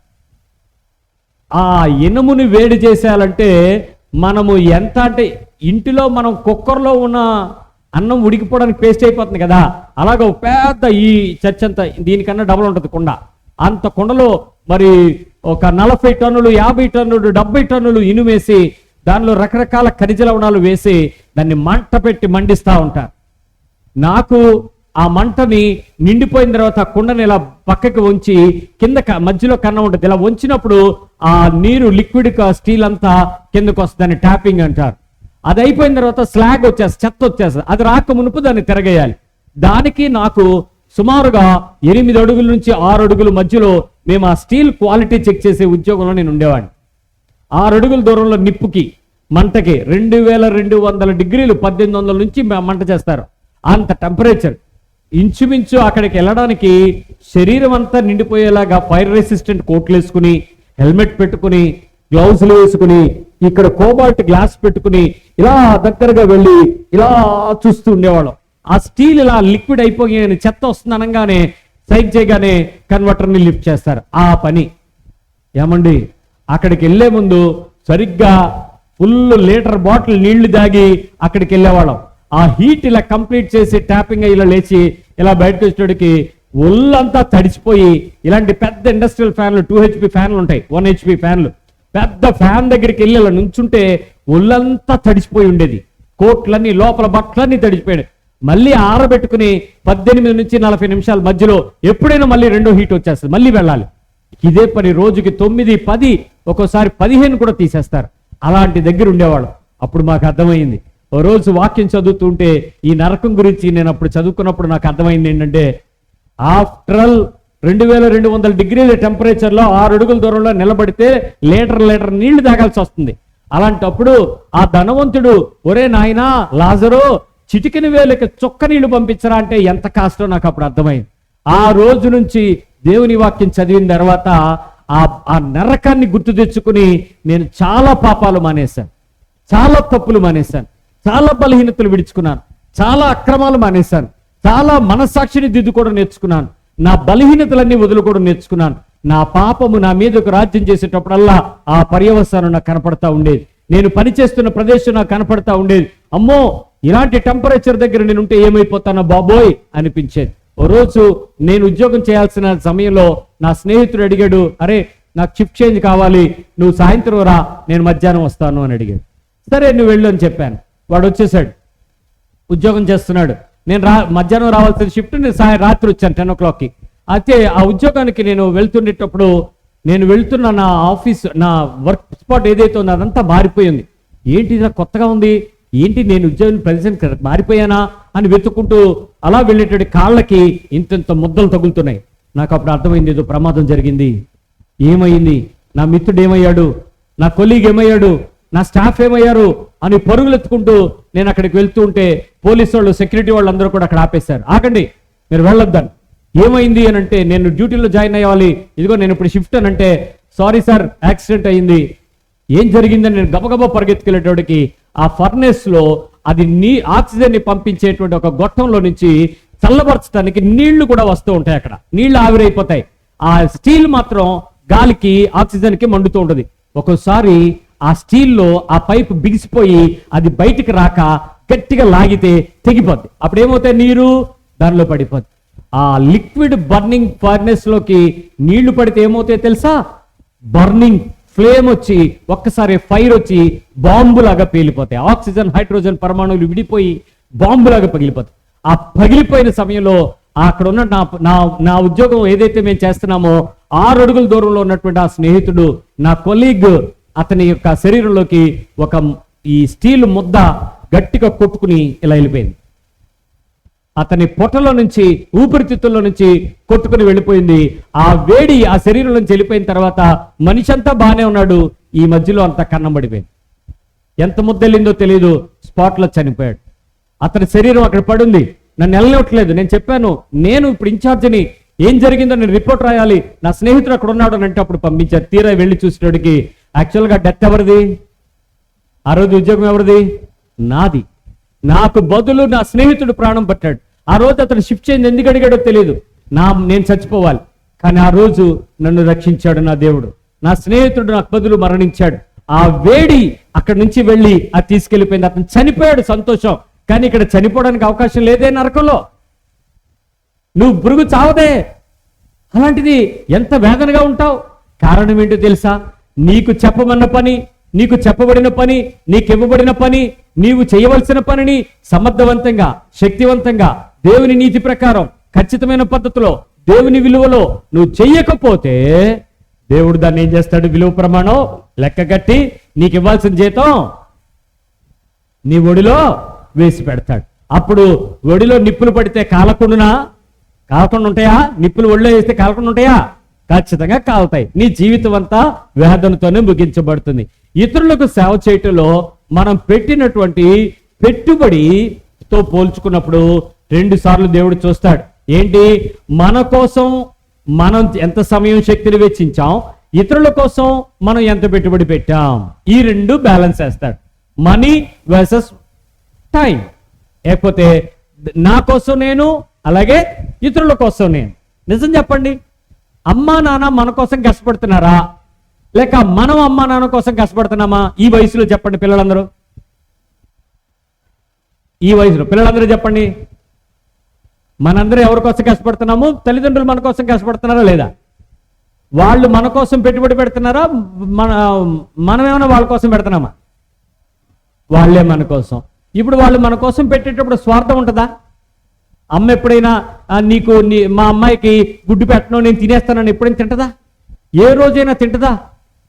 ఆ ఇనుముని వేడి చేసేయాలంటే మనము ఎంత అంటే, ఇంటిలో మనం కుక్కర్లో ఉన్న అన్నం ఉడికిపోవడానికి పేస్ట్ అయిపోతుంది కదా, అలాగ ఒక పెద్ద ఈ చర్చ్ అంతా దీనికన్నా డబుల్ ఉంటుంది కుండ. అంత కుండలో మరి ఒక 40 టన్నులు, 50 టన్నులు, 70 టన్నులు ఇనుమేసి దానిలో రకరకాల ఖనిజ లవణాలు వేసి దాన్ని మంట పెట్టి మండిస్తూ ఉంటారు. నాకు ఆ మంటని నిండిపోయిన తర్వాత ఆ కుండని ఇలా పక్కకి ఉంచి కింద మధ్యలో కన్నం ఉంటుంది. ఇలా వంచినప్పుడు ఆ నీరు లిక్విడ్ స్టీల్ అంతా కిందకు వస్తుందని ట్యాపింగ్ అంటారు. అది అయిపోయిన తర్వాత స్లాగ్ వచ్చేస్తుంది, చెత్త వచ్చేస్తుంది. అది రాక మునుపు దాన్ని తిరగేయాలి. దానికి నాకు సుమారుగా 8 అడుగుల నుంచి 6 అడుగుల మధ్యలో మేము ఆ స్టీల్ క్వాలిటీ చెక్ చేసే ఉద్యోగంలో నేను ఉండేవాడిని. 6 అడుగుల దూరంలో నిప్పుకి, మంటకి 2200 డిగ్రీలు, 1800 నుంచి మంట చేస్తారు. అంత టెంపరేచర్. ఇంచుమించు అక్కడికి వెళ్ళడానికి శరీరం అంతా నిండిపోయేలాగా ఫైర్ రెసిస్టెంట్ కోట్లు వేసుకుని, హెల్మెట్ పెట్టుకుని, గ్లౌజులు వేసుకుని, ఇక్కడ కోబాల్ట్ గ్లాస్ పెట్టుకుని ఇలా దగ్గరగా వెళ్ళి ఇలా చూస్తూ ఉండేవాళ్ళం. ఆ స్టీల్ ఇలా లిక్విడ్ అయిపోయి చెత్త వస్తుంది అనగానే సైక్ చేయగానే కన్వర్టర్ని లిఫ్ట్ చేస్తారు. ఆ పని. ఏమండి, అక్కడికి వెళ్ళే ముందు సరిగ్గా ఫుల్ లీటర్ బాటిల్ నీళ్లు దాగి అక్కడికి వెళ్ళేవాళ్ళం. ఆ హీట్ ఇలా కంప్లీట్ చేసి ట్యాపింగ్ ఇలా లేచి ఇలా బయటకు వచ్చేటికి ఒళ్ళంతా తడిచిపోయి, ఇలాంటి పెద్ద ఇండస్ట్రియల్ ఫ్యాన్లు 2 HP ఫ్యాన్లు ఉంటాయి, 1 HP ఫ్యాన్లు, పెద్ద ఫ్యాన్ దగ్గరికి వెళ్ళి ఇలా నుంచుంటే ఒళ్ళంతా తడిచిపోయి ఉండేది. కోట్లన్నీ, లోపల బట్టలన్నీ తడిచిపోయాడు. మళ్ళీ ఆరబెట్టుకుని 18 నుంచి 40 నిమిషాల మధ్యలో ఎప్పుడైనా మళ్ళీ రెండో హీట్ వచ్చేస్తుంది, మళ్ళీ వెళ్ళాలి. ఇదే పని రోజుకి 9, 10, ఒక్కోసారి 15 కూడా తీసేస్తారు. అలాంటి దగ్గర ఉండేవాళ్ళు. అప్పుడు మాకు అర్థమైంది. ఓ రోజు వాక్యం చదువుతుంటే ఈ నరకం గురించి నేను అప్పుడు చదువుకున్నప్పుడు నాకు అర్థమైంది ఏంటంటే, ఆఫ్టర్ ఆల్ 2200 డిగ్రీల టెంపరేచర్లో 6 అడుగుల దూరంలో నిలబడితే లీటర్ నీళ్లు తాగాల్సి వస్తుంది. అలాంటప్పుడు ఆ ధనవంతుడు, ఒరే నాయనా లాజరు, చిటికెన వేలకి చొక్క నీళ్లు పంపించరా అంటే ఎంత కాస్టో నాకు అప్పుడు అర్థమైంది. ఆ రోజు నుంచి దేవుని వాక్యం చదివిన తర్వాత ఆ నరకాన్ని గుర్తు తెచ్చుకుని నేను చాలా పాపాలు మానేశాను. చాలా తప్పులు మానేశాను, చాలా బలహీనతలు విడుచుకున్నాను, చాలా అక్రమాలు మానేశాను, చాలా మనస్సాక్షిని దిద్దుకోవడం నేర్చుకున్నాను, నా బలహీనతలన్నీ వదులుకోవడం నేర్చుకున్నాను. నా పాపము నా మీదకు రాజ్యం చేసేటప్పుడల్లా ఆ పర్యవసానం నాకు కనపడతా ఉండేది. నేను పనిచేస్తున్న ప్రదేశం నాకు కనపడతా ఉండేది. అమ్మో, ఇలాంటి టెంపరేచర్ దగ్గర నేనుంటే ఏమైపోతానో బాబోయ్ అనిపించేది. ఓ రోజు నేను ఉద్యోగం చేయాల్సిన సమయంలో నా స్నేహితుడు అడిగాడు, అరే నాకు షిఫ్ట్ చేంజ్ కావాలి, నువ్వు సాయంత్రం రా, నేను మధ్యాహ్నం వస్తాను అని అడిగాడు. సరే నువ్వు వెళ్ళు అని చెప్పాను. వాడు వచ్చేసాడు, ఉద్యోగం చేస్తున్నాడు. నేను మధ్యాహ్నం రావాల్సిన షిఫ్ట్ నేను రాత్రి వచ్చాను 10 o'clockకి. అయితే ఆ ఉద్యోగానికి నేను వెళ్తుండేటప్పుడు నేను వెళ్తున్న నా ఆఫీస్, నా వర్క్ స్పాట్ ఏదైతే ఉందో అదంతా మారిపోయింది. ఏంటి ఇలా కొత్తగా ఉంది, ఏంటి నేను ఉద్యోగం ప్రజెంట్ మారిపోయానా అని వెతుక్కుంటూ అలా వెళ్ళేటటువంటి కాళ్ళకి ఇంత ముద్దలు తగులుతున్నాయి. నాకు అప్పుడు అర్థమైంది, ఏదో ప్రమాదం జరిగింది. ఏమైంది, నా మిత్రుడు ఏమయ్యాడు, నా కొలీగ్ ఏమయ్యాడు, నా స్టాఫ్ ఏమయ్యారు అని పరుగులు ఎత్తుకుంటూ నేను అక్కడికి వెళ్తూ ఉంటే పోలీసు వాళ్ళు, సెక్యూరిటీ వాళ్ళు అందరూ కూడా అక్కడ ఆపేశారు. ఆగండి, మీరు వెళ్ళొద్దని. ఏమైంది అని అంటే, నేను డ్యూటీలో జాయిన్ అయ్యాలి, ఇదిగో నేను ఇప్పుడు షిఫ్ట్ అని అంటే, సారీ సార్ యాక్సిడెంట్ అయ్యింది. ఏం జరిగిందని నేను గబగబా పరిగెత్తుకెళ్ళేటోడికి ఆ ఫర్నేస్ లో అది ఆక్సిజన్ ని పంపించేటువంటి ఒక గొట్టంలో నుంచి చల్లబరచడానికి నీళ్లు కూడా వస్తూ ఉంటాయి. అక్కడ నీళ్లు ఆవిరైపోతాయి, ఆ స్టీల్ మాత్రం గాలికి ఆక్సిజన్ కి మండుతూ ఉంటుంది. ఒక్కోసారి ఆ స్టీల్లో ఆ పైప్ బిగిసిపోయి అది బయటికి రాక గట్టిగా లాగితే తెగిపోద్ది. అప్పుడు ఏమవుతాయి, నీరు దానిలో పడిపోద్ది. ఆ లిక్విడ్ బర్నింగ్ ఫర్నెస్ లోకి నీళ్లు పడితే ఏమవుతాయో తెలుసా, బర్నింగ్ ఫ్లేమ్ వచ్చి ఒక్కసారి ఫైర్ వచ్చి బాంబులాగా పేలిపోతాయి. ఆక్సిజన్ హైడ్రోజన్ పరమాణువులు విడిపోయి బాంబులాగా పగిలిపోతాయి. ఆ పగిలిపోయిన సమయంలో అక్కడ ఉన్న నా ఉద్యోగం ఏదైతే మేము చేస్తున్నామో 6 అడుగుల దూరంలో ఉన్నటువంటి ఆ స్నేహితుడు, నా కొలీగ్, అతని యొక్క శరీరంలోకి ఒక ఈ స్టీల్ ముద్ద గట్టిగా కొట్టుకుని ఇలా వెళ్ళిపోయింది. అతని పొట్టలో నుంచి, ఊపిరితిత్తుల్లో నుంచి కొట్టుకుని వెళ్ళిపోయింది. ఆ వేడి ఆ శరీరం నుంచి వెళ్ళిపోయిన తర్వాత మనిషి అంతా బాగానే ఉన్నాడు, ఈ మధ్యలో అంతా కన్నం పడిపోయింది. ఎంత ముద్దెళ్ళిందో తెలియదు, స్పాట్లో చనిపోయాడు. అతని శరీరం అక్కడ పడుంది, నన్ను వెళ్ళనివ్వట్లేదు. నేను చెప్పాను, నేను ఇప్పుడు ఇన్ఛార్జిని, ఏం జరిగిందో నేను రిపోర్ట్ రాయాలి, నా స్నేహితుడు అక్కడ ఉన్నాడు అని అంటే అప్పుడు పంపించారు. తీరా వెళ్ళి చూసేటోడికి యాక్చువల్గా డెత్ ఎవరిది, ఆ రోజు ఉద్యోగం ఎవరిది, నాది. నాకు బదులు నా స్నేహితుడు ప్రాణం పట్టాడు. ఆ రోజు అతను షిఫ్ట్ చేంజ్ ఎందుకు అడిగాడో తెలియదు, నేను చచ్చిపోవాలి, కానీ ఆ రోజు నన్ను రక్షించాడు నా దేవుడు. నా స్నేహితుడు నాకు బదులు మరణించాడు. ఆ వేడి అక్కడి నుంచి వెళ్ళి అది తీసుకెళ్లిపోయింది. అతను చనిపోయాడు, సంతోషం. కానీ ఇక్కడ చనిపోవడానికి అవకాశం లేదే నరకంలో. నువ్వు పురుగు చావదే, అలాంటిది ఎంత వేదనగా ఉంటావు. కారణం ఏంటో తెలుసా, నీకు చెప్పమన్న పని, నీకు చెప్పబడిన పని, నీకు ఇవ్వబడిన పని, నీవు చేయవలసిన పనిని సమర్థవంతంగా, శక్తివంతంగా, దేవుని నీతి ప్రకారం, ఖచ్చితమైన పద్ధతిలో, దేవుని విలువలో నువ్వు చెయ్యకపోతే దేవుడు దాన్ని ఏం చేస్తాడు, విలువ ప్రమాణం లెక్కగట్టి నీకు ఇవ్వాల్సిన జీతం నీ ఒడిలో వేసి పెడతాడు. అప్పుడు ఒడిలో నిప్పులు పడితే కాలకుండా ఉంటాయా? నిప్పులు ఒడిలో వేస్తే కాలకుండా ఉంటాయా? ఖచ్చితంగా కాలుతాయి. నీ జీవితం అంతా వేదనతోనే ముగించబడుతుంది. ఇతరులకు సేవ చేయటంలో మనం పెట్టినటువంటి పెట్టుబడితో పోల్చుకున్నప్పుడు 2 సార్లు దేవుడు చూస్తాడు. ఏంటి, మన కోసం మనం ఎంత సమయం, శక్తిని వెచ్చించాం, ఇతరుల కోసం మనం ఎంత పెట్టుబడి పెట్టాం, ఈ 2 బ్యాలెన్స్ చేస్తాడు. Money versus time. లేకపోతే నా కోసం నేను, అలాగే ఇతరుల కోసం నేను. నిజం చెప్పండి, అమ్మా నాన్న మన కోసం కష్టపడుతున్నారా, లేక మనం అమ్మా నాన్న కోసం కష్టపడుతున్నామా? ఈ వయసులో చెప్పండి పిల్లలందరూ, ఈ వయసులో పిల్లలందరూ చెప్పండి. మనందరూ ఎవరి కోసం కష్టపడుతున్నాము? తల్లిదండ్రులు మన కోసం కష్టపడుతున్నారా లేదా? వాళ్ళు మన కోసం పెట్టుబడి పెడుతున్నారా? మనమేమైనా వాళ్ళ కోసం పెడుతున్నామా? వాళ్ళే మన కోసం. ఇప్పుడు వాళ్ళు మన కోసం పెట్టేటప్పుడు స్వార్థం ఉంటుందా? అమ్మ ఎప్పుడైనా మా అమ్మాయికి గుడ్డు పెట్టను, నేను తినేస్తానని ఎప్పుడైనా తింటదా? ఏ రోజైనా తింటదా?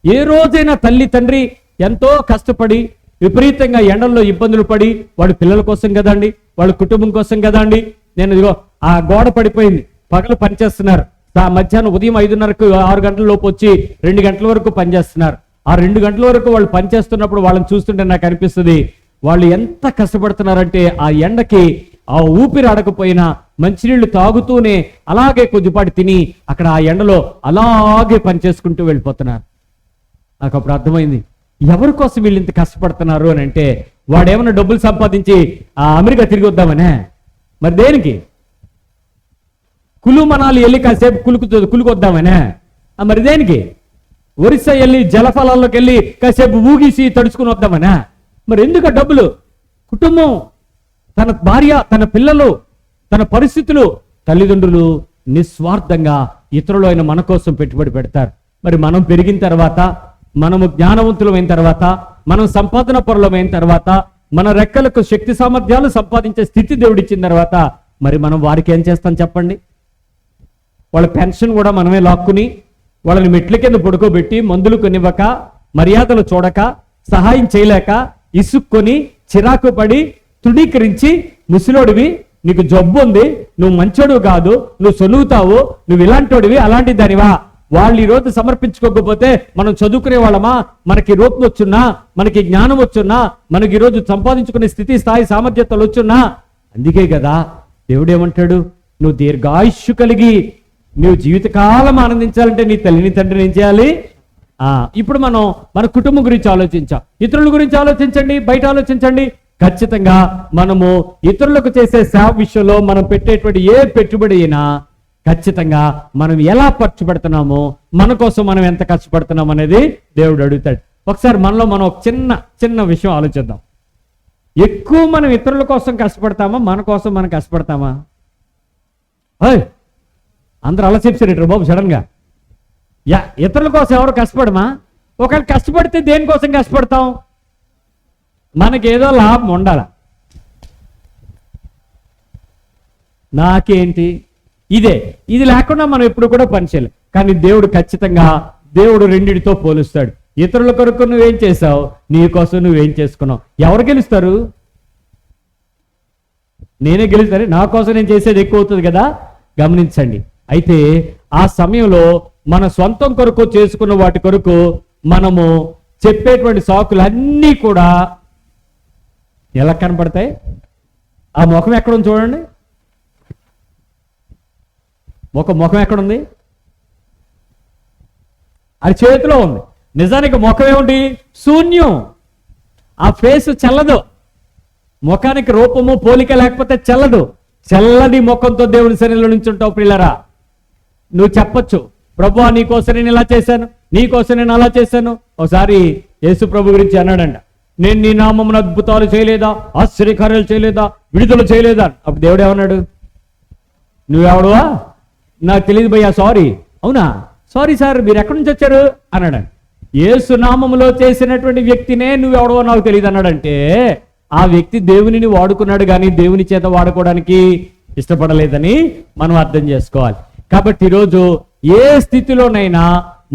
ఏ రోజైనా తల్లి తండ్రి ఎంతో కష్టపడి విపరీతంగా ఎండల్లో ఇబ్బందులు పడి వాళ్ళ పిల్లల కోసం కదండి, వాళ్ళ కుటుంబం కోసం కదండి. నేను ఇదిగో ఆ గోడ పడిపోయింది, పగలు పనిచేస్తున్నారు, మధ్యాహ్నం ఉదయం 5:30కు 6 గంటల లోపు వచ్చి 2 గంటల వరకు పనిచేస్తున్నారు. ఆ 2 గంటల వరకు వాళ్ళు పనిచేస్తున్నప్పుడు వాళ్ళని చూస్తుంటే నాకు అనిపిస్తుంది, వాళ్ళు ఎంత కష్టపడుతున్నారంటే ఆ ఎండకి ఆ ఊపిరి ఆడకపోయినా మంచినీళ్లు తాగుతూనే అలాగే కొద్దిపాటి తిని అక్కడ ఆ ఎండలో అలాగే పనిచేసుకుంటూ వెళ్ళిపోతున్నారు. నాకు అప్పుడు అర్థమైంది, ఎవరి కోసం వీళ్ళు ఇంత కష్టపడుతున్నారు అని అంటే, వాడేమన్నా డబ్బులు సంపాదించి అమెరికా తిరిగి వద్దామనే? మరి దేనికి? కులు మనాలి వెళ్ళి కాసేపు కులుకొద్దామనే? మరి దేనికి? ఒరిస్సా వెళ్ళి జలఫలాల్లోకి వెళ్ళి కాసేపు ఊగిసి తడుచుకుని వద్దామనే? మరి ఎందుకు ఆ డబ్బులు? కుటుంబం, తన భార్య, తన పిల్లలు, తన పరిస్థితులు, తల్లిదండ్రులు నిస్వార్థంగా ఇతరులు అయిన మన కోసం పెట్టుబడి పెడతారు. మరి మనం పెరిగిన తర్వాత, మనము జ్ఞానవంతులమైన తర్వాత, మనం సంపాదన పరులమైన తర్వాత, మన రెక్కలకు శక్తి సామర్థ్యాలు సంపాదించే స్థితి దేవుడిచ్చిన తర్వాత, మరి మనం వారికి ఏం చేస్తాం చెప్పండి? వాళ్ళ పెన్షన్ కూడా మనమే లాక్కుని, వాళ్ళని మెట్ల కింద పడుకోబెట్టి, మందులు కొనివ్వక, మర్యాదలు చూడక, సహాయం చేయలేక, ఇసుక్కొని, చిరాకు పడి, తృణీకరించి, ముసలోడివి, నీకు జబ్బు ఉంది, నువ్వు మంచోడు కాదు, నువ్వు సొలుగుతావు, నువ్వు ఇలాంటోడివి, అలాంటి దానివా? వాళ్ళు ఈరోజు సమర్పించుకోకపోతే మనం చదువుకునే వాళ్ళమా? మనకి రూపం వచ్చున్నా, మనకి జ్ఞానం వచ్చున్నా, మనకి ఈరోజు సంపాదించుకునే స్థితి, స్థాయి, సామర్థ్యతలు వచ్చున్నా? అందుకే కదా దేవుడు ఏమంటాడు? నువ్వు దీర్ఘాయుష్యు కలిగి నువ్వు జీవితకాలం ఆనందించాలంటే నీ తల్లిని తండ్రిని ఏం చేయాలి? ఇప్పుడు మనం మన కుటుంబం గురించి ఆలోచించాం, ఇతరుల గురించి ఆలోచించండి, బయట ఆలోచించండి. ఖచ్చితంగా మనము ఇతరులకు చేసే సేవ విషయంలో మనం పెట్టేటువంటి ఏ పెట్టుబడి అయినా ఖచ్చితంగా మనం ఎలా ఖర్చు పెడుతున్నామో, మన కోసం మనం ఎంత కష్టపడుతున్నాం అనేది దేవుడు అడుగుతాడు. ఒకసారి మనలో మనం ఒక చిన్న విషయం ఆలోచిద్దాం. ఎక్కువ మనం ఇతరుల కోసం కష్టపడతామా, మన కోసం మనం కష్టపడతామా? అందరూ అలా చెప్పారు బాబు సడన్ గా. ఇతరుల కోసం ఎవరు కష్టపడమా? ఒకవేళ కష్టపడితే దేనికోసం కష్టపడతాం? మనకేదో లాభం ఉండాల. నాకేంటి ఇది లేకుండా మనం ఎప్పుడు కూడా పనిచేయాలి. కానీ దేవుడు ఖచ్చితంగా రెండిటితో పోలుస్తాడు. ఇతరుల కొరకు నువ్వేం చేసావు, నీ కోసం నువ్వేం చేసుకున్నావు. ఎవరు గెలుస్తారు? నేనే గెలుస్తాను. నా కోసం నేను చేసేది ఎక్కువ అవుతుంది కదా. గమనించండి. అయితే ఆ సమయంలో మన సొంతం కొరకు చేసుకున్న వాటి కొరకు మనము చెప్పేటువంటి సాకులన్నీ కూడా ఎలా కనపడతాయి? ఆ ముఖం ఎక్కడుంది చూడండి. ముఖం ఎక్కడుంది? అది చేతిలో ఉంది. నిజానికి ముఖం ఏమిటి? శూన్యం. ఆ ఫేస్ చెల్లదు. ముఖానికి రూపము పోలిక లేకపోతే చెల్లదు. చల్లని ముఖంతో దేవుని సన్నిధిలో నుంచి ఉంటావు ప్రియులారా. నువ్వు చెప్పొచ్చు, ప్రభువా నీకోసం నేను ఇలా చేశాను, నీకోసం నేను అలా చేశాను. ఒకసారి యేసు ప్రభు గురించి అన్నాడంట, నేను నీ నామమున అద్భుతాలు చేయలేదా, ఆశ్చర్యకార్యాలు చేయలేదా, విడుదల చేయలేదా? అప్పుడు దేవుడు ఏమన్నాడు? నువ్వెవడువా? నాకు తెలియదు భయ్యా, సారీ. అవునా? సారీ సార్, మీరు ఎక్కడి నుంచి వచ్చారు అన్నాడు. యేసు నామములో చేసినటువంటి వ్యక్తినే నువ్వెవడవో నాకు తెలియదు అన్నాడంటే ఆ వ్యక్తి దేవునిని వాడుకున్నాడు కానీ దేవుని చేత వాడుకోవడానికి ఇష్టపడలేదని మనం అర్థం చేసుకోవాలి. కాబట్టి ఈరోజు ఏ స్థితిలోనైనా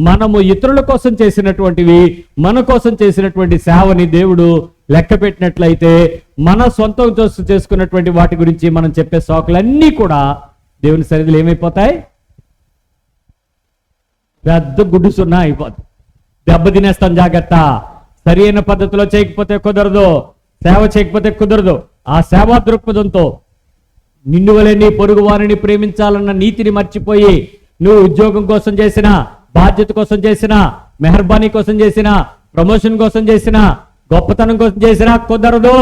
మనము ఇతరుల కోసం చేసినటువంటివి, మన కోసం చేసినటువంటి సేవని దేవుడు లెక్క పెట్టినట్లయితే మన సొంతం చేసుకున్నటువంటి వాటి గురించి మనం చెప్పే సాకులన్నీ కూడా దేవుని సన్నిధిలో ఏమైపోతాయి? పెద్ద గుడ్డు సున్నా అయిపోతుంది. దెబ్బ తినేస్తాం, జాగ్రత్త. సరి అయిన పద్ధతిలో చేయకపోతే కుదరదు, సేవ చేయకపోతే కుదరదు. ఆ సేవా దృక్పథంతో నిన్ను వలె నీ పొరుగు వారిని ప్రేమించాలన్న నీతిని మర్చిపోయి నువ్వు ఉద్యోగం కోసం చేసినా, బాధ్యత కోసం చేసినా, మెహర్బానీ కోసం చేసినా, ప్రమోషన్ కోసం చేసినా, గొప్పతనం కోసం చేసినా కుదరదు.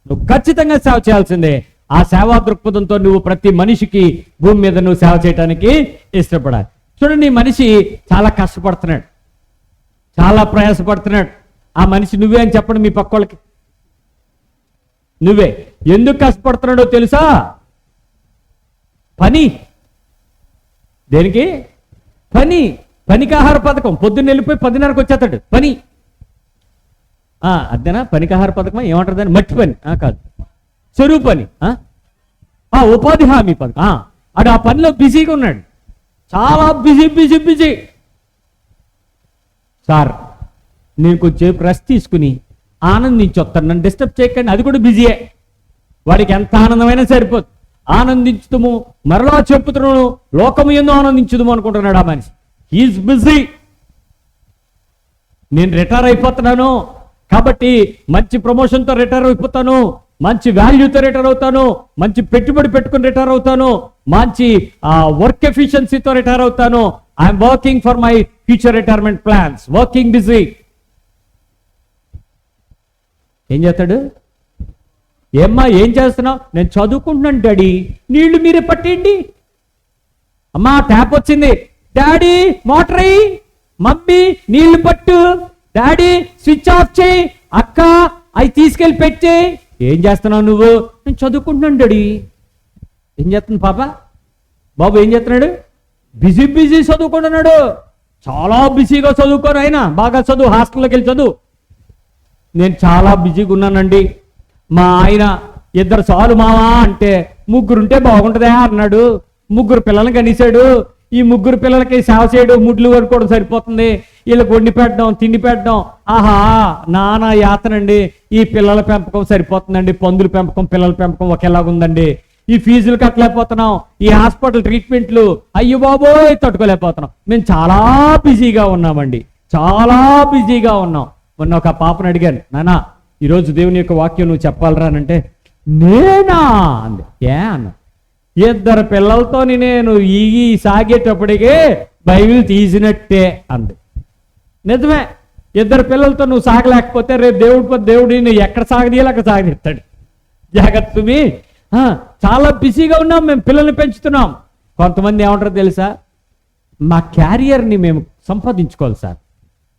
నువ్వు ఖచ్చితంగా సేవ చేయాల్సిందే. ఆ సేవా దృక్పథంతో నువ్వు ప్రతి మనిషికి భూమి మీద నువ్వు సేవ చేయడానికి ఇష్టపడాలి. చూడండి, ఈ మనిషి చాలా కష్టపడుతున్నాడు, చాలా ప్రయాసపడుతున్నాడు. ఆ మనిషి నువ్వే అని చెప్పండి మీ పక్క వాళ్ళకి. నువ్వే. ఎందుకు కష్టపడుతున్నాడో తెలుసా? పని. దేనికి? పనికి ఆహార పథకం. పొద్దున్న వెళ్ళిపోయి 10:30కి వచ్చేస్తాడు. పని. అదేనా పనికాహార పథకమా? ఏమంటారు దాన్ని? మట్టి పని కాదు, చెరువు పని, ఉపాధి హామీ పథకం. అడు ఆ పనిలో బిజీగా ఉన్నాడు, చాలా బిజీ. సార్, నేను కొంచెం రెస్ట్ తీసుకుని ఆనందించి వస్తాను, నన్ను డిస్టర్బ్ చేయకండి. అది కూడా బిజీయే. వాడికి ఎంత ఆనందమైనా సరిపోదు. ఆనందించుతాము, మరలా చెప్పుతున్నాను, లోకము ఎందు ఆనందించుదాము అనుకుంటున్నాడు ఆ మనిషి. He's busy. నేను రిటైర్ అయిపోతున్నాను కాబట్టి మంచి ప్రమోషన్తో రిటైర్ అయిపోతాను, మంచి వాల్యూతో రిటైర్ అవుతాను, మంచి పెట్టుబడి పెట్టుకుని రిటైర్ అవుతాను, మంచి వర్క్ ఎఫిషియన్సీతో రిటైర్ అవుతాను. I'm working for my future retirement plans, working busy. ఏం చేస్తాడు? ఏమ్మా ఏం చేస్తున్నావు? నేను చదువుకుంటున్నాను డాడీ. నీళ్లు మీరే పట్టేయండి. అమ్మా ట్యాప్ వచ్చింది. డాడీ మోటర్ అయ్యి. మమ్మీ నీళ్లు పట్టు. డాడీ స్విచ్ ఆఫ్ చేయి. అక్క అవి తీసుకెళ్ళి పెట్టే. ఏం చేస్తున్నావు నువ్వు? నేను చదువుకుంటున్నాను డాడీ. ఏం చేస్తుంది పాప? బాబు ఏం చేస్తున్నాడు? బిజీ చదువుకుంటున్నాడు. చాలా బిజీగా చదువుకోరు. ఆయన బాగా చదువు, హాస్టల్లోకి వెళ్ళి చదువు. నేను చాలా బిజీగా ఉన్నానండి. మా ఆయన ఇద్దరు చాలు మావా అంటే, ముగ్గురుంటే బాగుంటుందా అన్నాడు. ముగ్గురు పిల్లల్ని కనిసాడు. ఈ ముగ్గురు పిల్లలకి సేవ చేయడం, ముడ్లు వరుకోవడం సరిపోతుంది. వీళ్ళకి వండి పెట్టడం, తిండి పెట్టడం, ఆహా నానా యాతనండి. ఈ పిల్లల పెంపకం సరిపోతుందండి. పందుల పెంపకం, పిల్లల పెంపకం ఒకేలాగుందండి. ఈ ఫీజులు కట్టలేకపోతున్నాం. ఈ హాస్పిటల్ ట్రీట్మెంట్లు అయ్యో బాబోయ్ తట్టుకోలేకపోతున్నాం. మేము చాలా బిజీగా ఉన్నామండి. చాలా బిజీగా ఉన్నాం. మొన్న ఒక పాపను అడిగాను, నానా ఈరోజు దేవుని యొక్క వాక్యం నువ్వు చెప్పాలరా అంటే, నేనా అంది. ఏ అన్న, ఇద్దరు పిల్లలతో నేను ఈ సాగేటప్పటికే బైబిల్ తీసినట్టే అంది. నిజమే, ఇద్దరు పిల్లలతో నువ్వు సాగలేకపోతే రేపు దేవుడు నేను ఎక్కడ సాగదీయాలి అక్కడ సాగదీస్తాడు. జాగ్రత్త. చాలా బిజీగా ఉన్నాం, మేము పిల్లల్ని పెంచుతున్నాం. కొంతమంది ఏమంటారో తెలుసా? మా క్యారియర్ని మేము సంపాదించుకోవాలి సార్,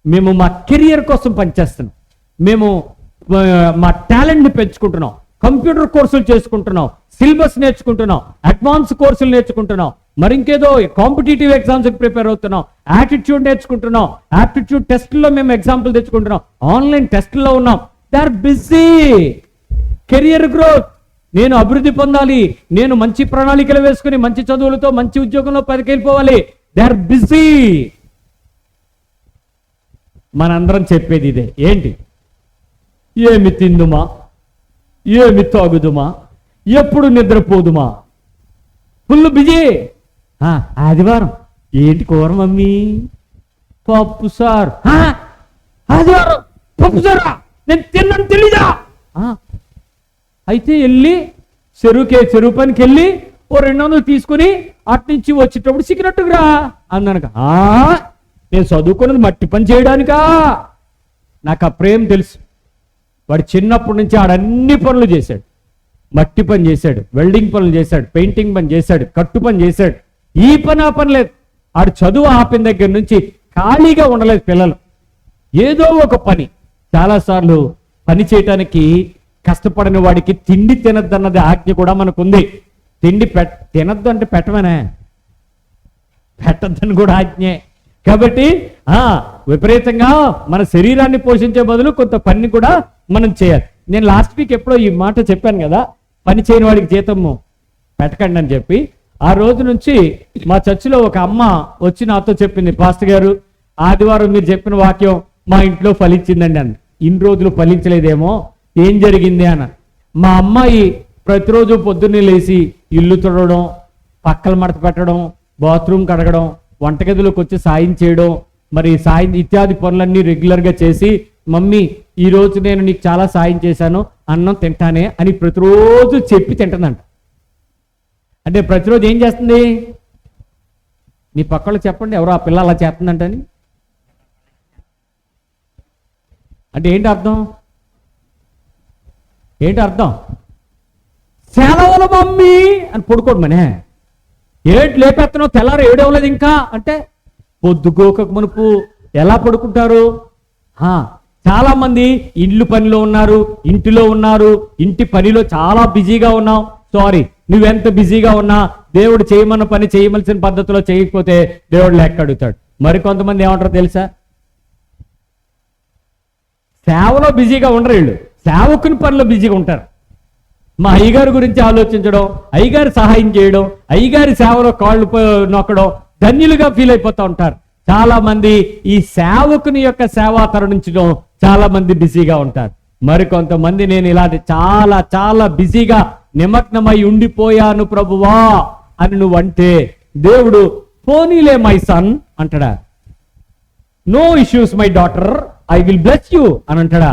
మేము మా కెరియర్ కోసం పనిచేస్తున్నాం, మేము మా టాలెంట్ని పెంచుకుంటున్నాం, కంప్యూటర్ కోర్సులు చేసుకుంటున్నాం, సిలబస్ నేర్చుకుంటున్నాం, అడ్వాన్స్ కోర్సులు నేర్చుకుంటున్నాం, మరి ఇంకేదో కాంపిటేటివ్ ఎగ్జామ్స్కి ప్రిపేర్ అవుతున్నాం, యాటిట్యూడ్ నేర్చుకుంటున్నాం, యాప్టిట్యూడ్ టెస్ట్లో మేము ఎగ్జాంపుల్ తెచ్చుకుంటున్నాం, ఆన్లైన్ టెస్ట్లో ఉన్నాం. They are busy. Career growth, నేను అభివృద్ధి పొందాలి, నేను మంచి ప్రణాళికలు వేసుకుని మంచి చదువులతో మంచి ఉద్యోగంలో పదికెళ్ళిపోవాలి. They are busy. మనందరం చెప్పేది ఇదే. ఏంటి? ఏమి తిందుమా, ఏమి తాగుదుమా, ఎప్పుడు నిద్రపోదుమా, ఫుల్ బిజీ. ఆదివారం ఏంటి కూర మమ్మీ? పప్పు సార్. ఆదివారం పప్పు సారా? నేను తిన్నాను తెలీదా? అయితే వెళ్ళి చెరువు పనికి వెళ్ళి ఓ 200 తీసుకుని అటు నుంచి వచ్చేటప్పుడు సిక్కినట్టుగా అన్నాను. నేను చదువుకున్నది మట్టి పని చేయడానికా? నాకు ఆ ప్రేమ తెలుసు. వాడు చిన్నప్పటి నుంచి ఆడన్ని పనులు చేశాడు. మట్టి పని చేశాడు, వెల్డింగ్ పనులు చేశాడు, పెయింటింగ్ పని చేశాడు, కట్టు పని చేశాడు. ఈ పని ఆ పని లేదు. ఆడు చదువు ఆపిన దగ్గర నుంచి ఖాళీగా ఉండలేదు పిల్లలు. ఏదో ఒక పని. చాలాసార్లు పని చేయటానికి కష్టపడిన వాడికి తిండి తినద్దన్నది ఆజ్ఞ కూడా మనకుంది. తిండి తినద్దు అంటే పెట్టమనే, పెట్టద్దని కూడా ఆజ్ఞే. కాబట్టి విపరీతంగా మన శరీరాన్ని పోషించే బదులు కొంత పని కూడా మనం చేయాలి. నేను లాస్ట్ వీక్ ఎప్పుడో ఈ మాట చెప్పాను కదా, పని చేయని వాడికి జీతము పెట్టకండి అని చెప్పి. ఆ రోజు నుంచి మా చర్చిలో ఒక అమ్మ వచ్చి నాతో చెప్పింది, పాస్టర్ గారు ఆదివారం మీరు చెప్పిన వాక్యం మా ఇంట్లో ఫలించిందండి అని. ఇన్ని రోజులు ఫలించలేదేమో, ఏం జరిగింది అన్న. మా అమ్మాయి ప్రతిరోజు పొద్దున్నే లేచి ఇల్లు తుడవడం, పక్కల మడత పెట్టడం, బాత్రూమ్ కడగడం, వంటగదిలోకి వచ్చి సాయం చేయడం, మరి సాయం ఇత్యాది పనులన్నీ రెగ్యులర్గా చేసి, మమ్మీ ఈరోజు నేను నీకు చాలా సాయం చేశాను, అన్నం తింటానే అని ప్రతిరోజు చెప్పి తింటుందంట. అంటే ప్రతిరోజు ఏం చేస్తుంది? మీ పక్కలో చెప్పండి ఎవరో ఆ పిల్ల అలా చేస్తుందంటని. అంటే ఏంటి అర్థం? సెలవుల మమ్మీ అని పడుకోడు మనే. ఏడు లేపెత్తనో తెల్లారు ఏడవలేదు ఇంకా అంటే పొద్దుకోక మునుపు ఎలా పడుకుంటారు? చాలా మంది ఇండ్లు పనిలో ఉన్నారు, ఇంటిలో ఉన్నారు, ఇంటి పనిలో చాలా బిజీగా ఉన్నాం. సారీ, నువ్వెంత బిజీగా ఉన్నా దేవుడు చేయమన్న పని చేయవలసిన పద్ధతిలో చేయకపోతే దేవుడు లెక్క అడుగుతాడు. మరికొంతమంది ఏమంటారో తెలుసా? సేవలో బిజీగా ఉండరు వీళ్ళు, సేవకుని పనిలో బిజీగా ఉంటారు. మా అయ్యగారి గురించి ఆలోచించడం, అయ్యగారి సహాయం చేయడం, అయ్యగారి సేవలో కాళ్ళు నొక్కడం, ధన్యులుగా ఫీల్ అయిపోతూ ఉంటారు. చాలా మంది ఈ సేవకుని యొక్క సేవ తరుణించడం చాలా మంది బిజీగా ఉంటారు. మరికొంతమంది నేను ఇలాంటి చాలా చాలా బిజీగా నిమగ్నమై ఉండిపోయాను ప్రభువా అని నువ్వు అంటే దేవుడు పోనీలే మై సన్ అంటాడా? No issues my daughter, I will bless you అని అంటాడా?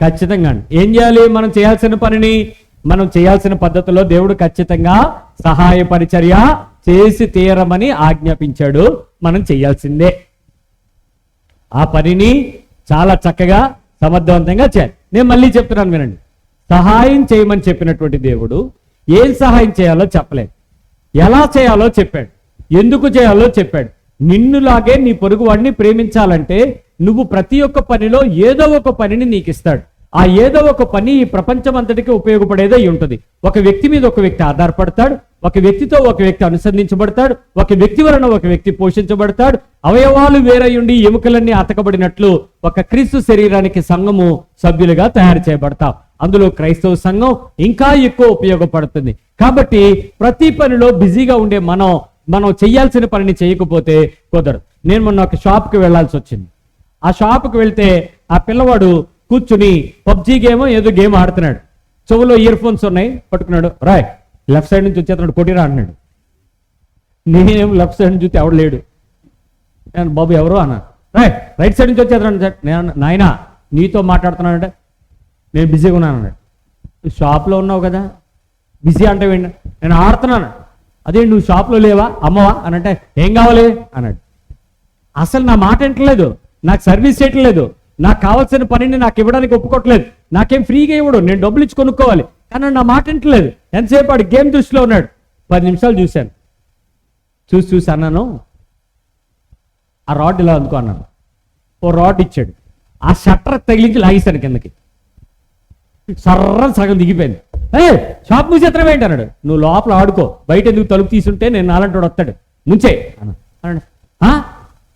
ఖచ్చితంగా. ఏం చేయాలి? మనం చేయాల్సిన పనిని మనం చేయాల్సిన పద్ధతిలో దేవుడు ఖచ్చితంగా సహాయ పరిచర్య చేసి తీరమని ఆజ్ఞాపించాడు. మనం చేయాల్సిందే. ఆ పనిని చాలా చక్కగా సమర్థవంతంగా చేయాలి. నేను మళ్ళీ చెప్తున్నాను వినండి. సహాయం చేయమని చెప్పినటువంటి దేవుడు ఏం సహాయం చేయాలో చెప్పలేదు, ఎలా చేయాలో చెప్పాడు, ఎందుకు చేయాలో చెప్పాడు. నిన్నులాగే నీ పొరుగు వాడిని ప్రేమించాలంటే నువ్వు ప్రతి ఒక్క పనిలో ఏదో ఒక పనిని నీకు ఇస్తాడు. ఆ ఏదో ఒక పని ఈ ప్రపంచం అంతటికి ఉపయోగపడేదే ఉంటుంది. ఒక వ్యక్తి మీద ఒక వ్యక్తి ఆధారపడతాడు, ఒక వ్యక్తితో ఒక వ్యక్తి అనుసంధించబడతాడు, ఒక వ్యక్తి వలన ఒక వ్యక్తి పోషించబడతాడు. అవయవాలు వేరయుండి ఎముకలన్నీ అతకబడినట్లు ఒక క్రీస్తు శరీరానికి సంఘము సభ్యులుగా తయారు చేయబడతాం. అందులో క్రైస్తవ సంఘం ఇంకా ఎక్కువ ఉపయోగపడుతుంది. కాబట్టి ప్రతి పనిలో బిజీగా ఉండే మనం చేయాల్సిన పనిని చేయకపోతే కుదరదు. నేను మొన్న ఒక షాప్కి వెళ్లాల్సి వచ్చింది. ఆ షాప్కి వెళ్తే ఆ పిల్లవాడు కూర్చుని పబ్జీ ఏదో గేమ్ ఆడుతున్నాడు. చెవులో ఇయర్ ఫోన్స్ ఉన్నాయి, పట్టుకున్నాడు. రాయ్ లెఫ్ట్ సైడ్ నుంచి వచ్చేస్తున్నాడు, కొట్టిరా అంటున్నాడు. నేనేం లెఫ్ట్ సైడ్ నుంచి చూస్తే ఎవడు లేడు. నేను బాబు ఎవరు అన్నా. రాయ్ రైట్ సైడ్ నుంచి వచ్చేస్తున్నాడు సార్. నేను నాయనా నీతో మాట్లాడుతున్నానంటే నేను బిజీగా ఉన్నాను అన్నాడు. షాప్లో ఉన్నావు కదా, బిజీ అంటే ఏంటి? నేను ఆడుతున్నాను. అదే నువ్వు షాప్లో లేవా అమ్మవా అని అంటే ఏం కావాలి అన్నాడు. అసలు నా మాట వింటలేదు, నాకు సర్వీస్ చేయట్లేదు, నాకు కావాల్సిన పనిని నాకు ఇవ్వడానికి ఒప్పుకోవట్లేదు, నాకేం ఫ్రీగా ఇవ్వడు, నేను డబ్బులు ఇచ్చి కొనుక్కోవాలి. కానీ నా మాట వింటలేదు. ఎంతసేపు ఆడు గేమ్ దృష్టిలో ఉన్నాడు. 10 నిమిషాలు చూశాను. చూసి అన్నాను ఆ రాడ్ ఇలా అందుకో అన్నాను. ఓ రాడ్ ఇచ్చాడు. ఆ షట్టర్ తగిలించి లాగేశాను కిందకి. సర్ర సగం దిగిపోయింది. షాప్ మూసేత్రం ఏంటి అన్నాడు. నువ్వు లోపల ఆడుకో, బయట ఎందుకు తలుపు తీసుంటే నేను అలాంటి వాడు వస్తాడు, ముంచే అన్నాడు.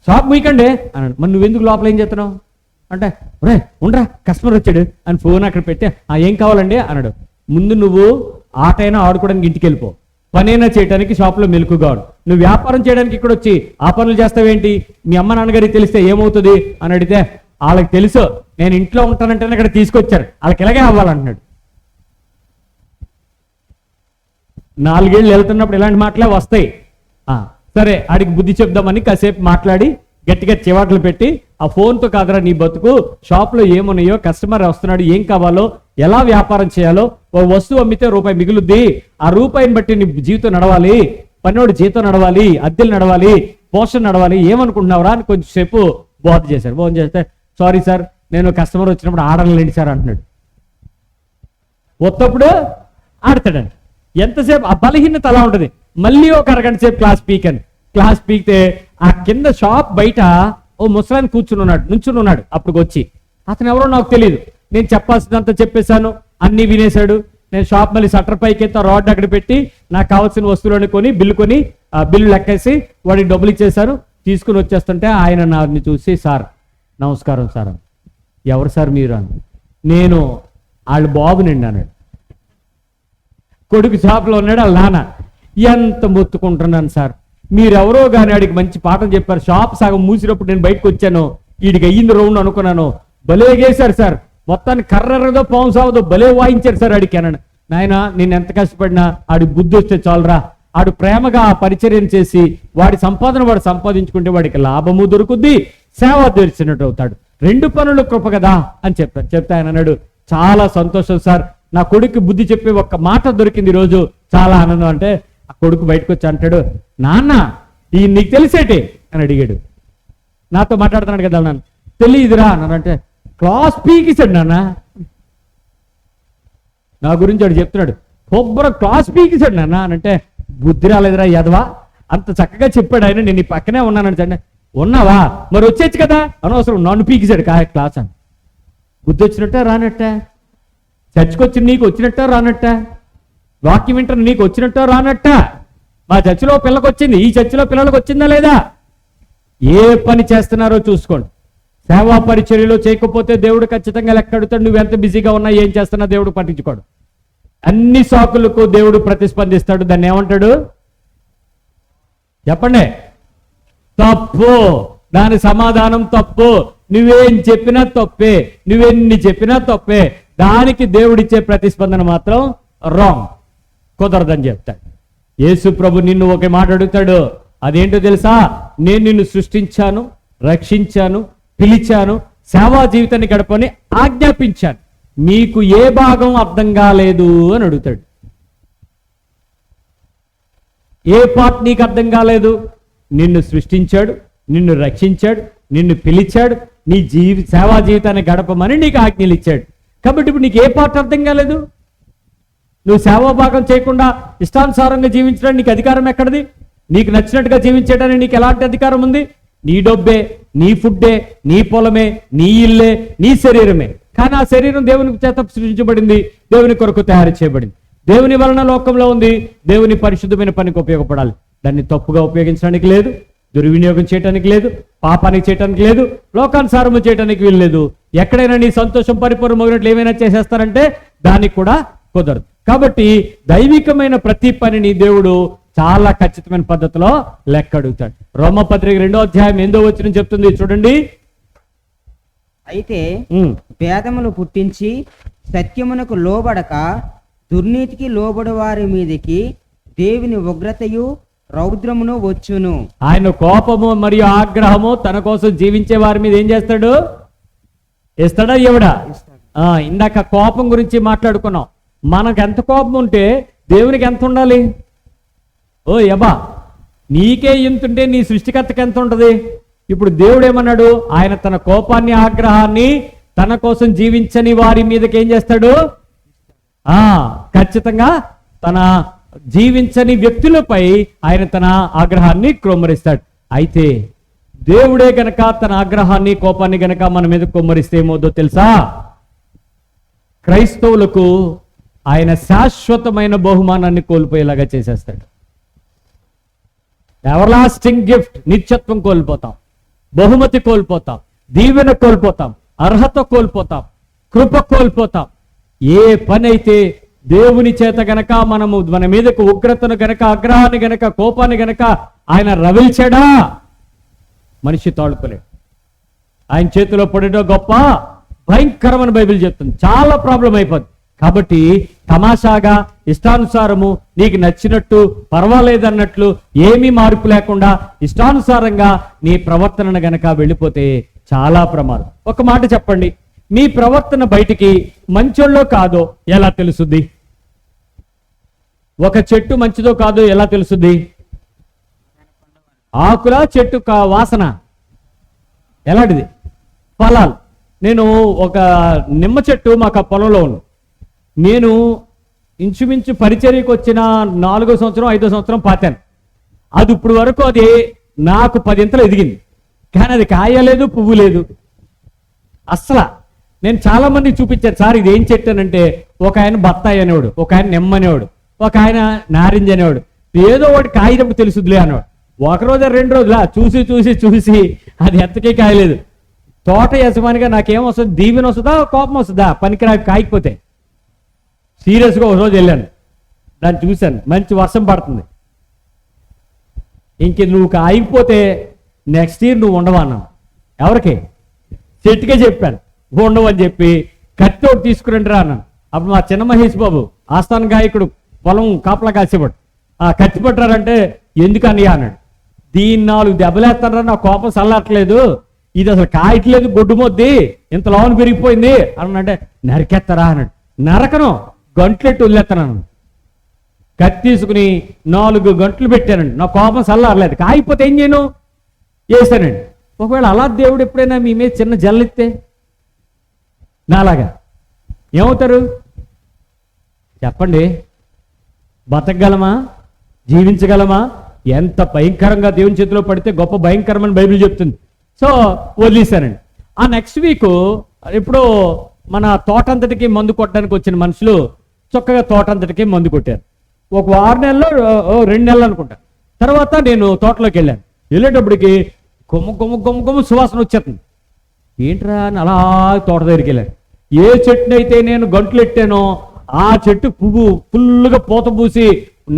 షాప్ మూయకండి అన్నాడు. మరి నువ్వెందుకు లోపల ఏం చేస్తున్నావు అంటే రే ఉండరా కస్టమర్ వచ్చాడు అని ఫోన్ అక్కడ పెట్టి ఏం కావాలండి అన్నాడు. ముందు నువ్వు ఆటైనా ఆడుకోవడానికి ఇంటికి వెళ్ళిపో, పనైనా చేయడానికి షాప్లో మెలుకుగా ఉండు. నువ్వు వ్యాపారం చేయడానికి ఇక్కడ వచ్చి ఆ పనులు చేస్తావేంటి? మీ అమ్మ నాన్నగారికి తెలిస్తే ఏమవుతుంది అని అడిగితే వాళ్ళకి తెలుసు నేను ఇంట్లో ఉంటానంటేనే ఇక్కడ తీసుకొచ్చారు, వాళ్ళకి ఇలాగే అవ్వాలంటున్నాడు. 4 ఏళ్ళు వెళ్తున్నప్పుడు ఇలాంటి మాటలే వస్తాయి. సరే ఆడికి బుద్ధి చెప్దామని కాసేపు మాట్లాడి గట్టిగా చివాట్లు పెట్టి ఆ ఫోన్తో కాదరా నీ బతుకు, షాప్లో ఏమున్నాయో, కస్టమర్ వస్తున్నాడు, ఏం కావాలో, ఎలా వ్యాపారం చేయాలో, ఓ వస్తువు అమ్మితే రూపాయి మిగులుద్ది, ఆ రూపాయిని బట్టి నీ జీవితం నడవాలి, పనివాడి జీతం నడవాలి, అద్దెలు నడవాలి, పోషణ నడవాలి, ఏమనుకుంటున్నావురా అని కొంచెం సేపు బోధ చేశారు. బోధ చేస్తే సారీ సార్ నేను కస్టమర్ వచ్చినప్పుడు ఆడలేండి సార్ అంటున్నాడు. ఒత్తప్పుడు ఆడతాడండి. ఎంతసేపు ఆ బలహీనత అలా ఉంటుంది. మళ్ళీ ఒక అరగంట సేపు క్లాస్ పీకితే ఆ కింద షాప్ బయట ఓ ముసలాన్ని నుంచుని ఉన్నాడు. అప్పుడు వచ్చి అతను ఎవరో నాకు తెలియదు. నేను చెప్పాల్సినంత చెప్పేశాను, అన్ని వినేశాడు. నేను షాప్ మళ్ళీ షట్టర్ పైకి ఎత్తా రాడ్ అక్కడ పెట్టి నాకు కావాల్సిన వస్తువులను కొని బిల్లు లెక్కేసి వాడికి డబ్బులు ఇచ్చేశాను. తీసుకుని వచ్చేస్తుంటే ఆయన నాని చూసి సార్ నమస్కారం సార్. ఎవరు సార్ మీరు అని. నేను వాళ్ళ బాబునండి అన్నాడు. కొడుకు షాప్లో ఉన్నాడు, వాళ్ళ నాన్న. ఎంత మొత్తుకుంటున్నాను సార్, మీరెవరో కానీ ఆడికి మంచి పాఠం చెప్పారు. షాప్ సగం మూసినప్పుడు నేను బయటకు వచ్చాను, వీడికి అయ్యింది రౌండ్ అనుకున్నాను, భలే గేశారు సార్, మొత్తాన్ని కర్రదో పాము సావదో భలే వాయించారు సార్ ఆడికి అన్నాడు. నాయన నేను ఎంత కష్టపడినా ఆడి బుద్ధి వస్తే చాలరా, ఆడు ప్రేమగా ఆ పరిచర్యం చేసి వాడి సంపాదన వాడు సంపాదించుకుంటే వాడికి లాభము దొరుకుద్ది, సేవ తీర్చినట్టు అవుతాడు, 2 పనులు కృప కదా అని చెప్తే ఆయన అన్నాడు చాలా సంతోషం సార్, నా కొడుకు బుద్ధి చెప్పి ఒక్క మాట దొరికింది ఈరోజు, చాలా ఆనందం. అంటే ఆ కొడుకు బయటకు వచ్చి అంటాడు నాన్న ఈ నీకు తెలిసేటి అని అడిగాడు. నాతో మాట్లాడుతున్నాడు కదా నాన్న. తెలియదురా అన్నానంటే క్లాస్ పీకిసాడు నాన్న. నా గురించి వాడు చెప్తున్నాడు క్లాస్ పీకిసాడు నాన్న అని అంటే బుద్ధి రాలేదురా యదవా, అంత చక్కగా చెప్పాడు ఆయన, నేను నీ పక్కనే ఉన్నానంటే ఉన్నావా మరి వచ్చేచ్చు కదా, అనవసరం నన్ను పీకిసాడు క్లాస్ అని. బుద్ధి వచ్చినట్ట రానట్ట, చర్చికి వచ్చి నీకు వచ్చినట్ట రానట్ట, వాక్యం వింటారు నీకు వచ్చినట్ట రానట్ట. మా చర్చిలో పిల్లకి వచ్చింది, ఈ చర్చిలో పిల్లలకు వచ్చిందా లేదా? ఏ పని చేస్తున్నారో చూసుకోండి. సేవా పరిచర్యలో చేయకపోతే దేవుడు ఖచ్చితంగా లెక్క అడుగుతాడు. నువ్వు ఎంత బిజీగా ఉన్నా ఏం చేస్తున్నా దేవుడు పట్టించుకోడు. అన్ని సాకులకు దేవుడు ప్రతిస్పందిస్తాడు. దాన్ని ఏమంటాడు చెప్పండి? తప్పు. దాని సమాధానం తప్పు. నువ్వేం చెప్పినా తప్పే, నువ్వెన్ని చెప్పినా తప్పే. దానికి దేవుడిచ్చే ప్రతిస్పందన మాత్రం రాంగ్, కుదరదని చెప్తాడు. యేసు ప్రభు నిన్ను ఒక మాట అడుగుతాడు, అదేంటో తెలుసా? నేను నిన్ను సృష్టించాను, రక్షించాను, పిలిచాను, సేవా జీవితాన్ని గడపని ఆజ్ఞాపించాను, మీకు ఏ భాగం అర్థం కాలేదు అని అడుగుతాడు. ఏ పార్ట్ నీకు అర్థం కాలేదు? నిన్ను సృష్టించాడు, నిన్ను రక్షించాడు, నిన్ను పిలిచాడు, నీ సేవా జీవితాన్ని గడపమని నీకు ఆజ్ఞలు ఇచ్చాడు. కాబట్టి ఇప్పుడు నీకు ఏ పార్ట్ అర్థం కాలేదు? నువ్వు సేవాభాగం చేయకుండా ఇష్టానుసారంగా జీవించడానికి నీకు అధికారం ఎక్కడిది? నీకు నచ్చినట్టుగా జీవించడానికి నీకు ఎలాంటి అధికారం ఉంది? నీ డబ్బే, నీ ఫుడ్డే, నీ పొలమే, నీ ఇల్లే, నీ శరీరమే. కానీ ఆ శరీరం దేవుని చేత సృష్టించబడింది, దేవుని కొరకు తయారు చేయబడింది, దేవుని వలన లోకంలో ఉంది, దేవుని పరిశుద్ధమైన పనికి ఉపయోగపడాలి. దాన్ని తప్పుగా ఉపయోగించడానికి లేదు, దుర్వినియోగం చేయడానికి లేదు, పాపానికి చేయడానికి లేదు, లోకానుసారము చేయడానికి వీలు లేదు. ఎక్కడైనా నీ సంతోషం పరిపూర్ణమగినట్లు ఏమైనా చేసేస్తారంటే దానికి కూడా కుదరదు. కాబట్టి దైవికమైన ప్రతి పనిని దేవుడు చాలా ఖచ్చితమైన పద్ధతిలో లెక్క అడుగుతాడు. రోమపత్రిక 2వ అధ్యాయం 8వ వచనం చెప్తుంది, చూడండి. అయితే భేదములు పుట్టించి సత్యమునకు లోబడక దుర్నీతికి లోబడి వారి మీదకి దేవుని ఉగ్రతయు రౌద్రమును వచ్చును. ఆయన కోపము మరియు ఆగ్రహము తన కోసం జీవించే వారి మీద ఏం చేస్తాడు? ఇస్తాడా ఇవ్వడా? ఇందాక కోపం గురించి మాట్లాడుకున్నాం. మనకు ఎంత కోపం ఉంటే దేవునికి ఎంత ఉండాలి? ఓ యబా, నీకే ఇంతుంటే నీ సృష్టికర్తకి ఎంత ఉంటుంది? ఇప్పుడు దేవుడు ఏమన్నాడు? ఆయన తన కోపాన్ని ఆగ్రహాన్ని తన కోసం జీవించని వారి మీదకి ఏం చేస్తాడు? ఖచ్చితంగా తన జీవించని వ్యక్తులపై ఆయన తన ఆగ్రహాన్ని క్రొమ్మరిస్తాడు. అయితే దేవుడే గనక తన ఆగ్రహాన్ని కోపాన్ని గనక మన మీద కొమ్మరిస్తే ఏమవుదో తెలుసా? క్రైస్తవులకు ఆయన శాశ్వతమైన బహుమానాన్ని కోల్పోయేలాగా చేసేస్తాడు. ఎవర్లాస్టింగ్ గిఫ్ట్, నిత్యత్వం కోల్పోతాం, బహుమతి కోల్పోతాం, దీవెన కోల్పోతాం, అర్హత కోల్పోతాం, కృప కోల్పోతాం. ఏ పని అయితే దేవుని చేత గనక మనము మన మీదకు ఉగ్రతను గనక, ఆగ్రహాన్ని గనక, కోపాన్ని గనక ఆయన రవిల్చాడా, మనిషి తాళుకోలేడు. ఆయన చేతిలో పడేటో గొప్ప భయంకరమైన బైబిల్ చెప్తుంది. చాలా ప్రాబ్లం అయిపోద్ది. కాబట్టి తమాషాగా ఇష్టానుసారము నీకు నచ్చినట్టు పర్వాలేదన్నట్లు ఏమీ మార్పు లేకుండా ఇష్టానుసారంగా నీ ప్రవర్తనను గనక వెళ్ళిపోతే చాలా ప్రమాదం. ఒక మాట చెప్పండి, మీ ప్రవర్తన బయటికి మంచోళ్ళో కాదో ఎలా తెలుసుద్ది? ఒక చెట్టు మంచిదో కాదో ఎలా తెలుసుద్ది? ఆకుల చెట్టు వాసన ఎలాంటిది? ఫలాలు. నేను ఒక నిమ్మ చెట్టు మాకు ఆ పొలంలో ఉంది. నేను ఇంచుమించు పరిచర్యకు వచ్చిన 4వ సంవత్సరం 5వ సంవత్సరం పాతాను. అది ఇప్పుడు వరకు అది నాకు 10 ఇంతలు ఎదిగింది, కానీ అది కాయలేదు, పువ్వు లేదు అస్సలు. నేను చాలా మందికి చూపించాను, సార్ ఇది ఏం చెట్టు అంటే ఒక ఆయన బత్తాయి అనేవాడు, ఒక ఆయన నిమ్మ అనేవాడు, ఒక ఆయన నారింజ అనేవాడు. ఏదో ఒకటి కాయటప్పుడు తెలుసుద్దిలే అనేవాడు. ఒక రోజు 2 రోజులా చూసి చూసి చూసి అది ఎంతకే కాయలేదు. తోట యజమానిగా నాకేం వస్తుంది? దీవెన వస్తుందా, కోపం వస్తుందా? పనికిరాకి కాయకపోతే. సీరియస్గా ఒక రోజు వెళ్ళాను, దాన్ని చూశాను, మంచి వర్షం పడుతుంది. ఇంక నువ్వు కాయకపోతే నెక్స్ట్ ఇయర్ నువ్వు ఉండవా అన్నాను. ఎవరికి? చెట్టుకే చెప్పాను ఉండవు అని చెప్పి. కత్తి ఒకటి తీసుకురండి రా అన్నాను. అప్పుడు మా చిన్న మహేష్ బాబు ఆస్థాన గాయకుడు పొలం కాపలా కాసేవాడు. కత్తి పట్టారంటే ఎందుకని అన్నాడు. దీన్ని 4 దెబ్బలేస్తారా, నా కోపం చల్లట్లేదు, ఇది అసలు కాయట్లేదు, గొడ్డు మొద్ది ఇంత లోన్ పెరిగిపోయింది అన్నంటే నరికేస్తారా అన్నాడు. నరకను, గంటలెట్టు వదిలేస్తాను. కత్తి తీసుకుని 4 గంటలు పెట్టానండి, నా కోపం చల్లారలేదు. కాయిపోతే ఏం చేయను? వేసానండి. ఒకవేళ అలా దేవుడు ఎప్పుడైనా మీ మీద చిన్న జల్లిస్తే నాలాగా ఏమవుతారు చెప్పండి? బతకగలమా? జీవించగలమా? ఎంత భయంకరంగా దేవుని చేతిలో పడితే గొప్ప భయంకరమని బైబిల్ చెప్తుంది. సో వదిలేశానండి. ఆ నెక్స్ట్ వీక్ ఇప్పుడు మన తోటంతటికి మందు కొట్టడానికి వచ్చిన మనుషులు చక్కగా తోటంతటికి మందు కొట్టారు. ఒక 6 నెలల్లో 2 నెలలు అనుకుంటా. తర్వాత నేను తోటలోకి వెళ్ళాను. వెళ్ళేటప్పటికి కొమ్ము కొమ్ము కొమ్ము కొమ్ము సువాసన వచ్చేస్తుంది. ఏంట్రా అని అలా తోట దగ్గరికి వెళ్ళాను. ఏ చెట్టునైతే నేను గంటలు ఎట్టానో ఆ చెట్టు పువ్వు ఫుల్గా పూత పూసి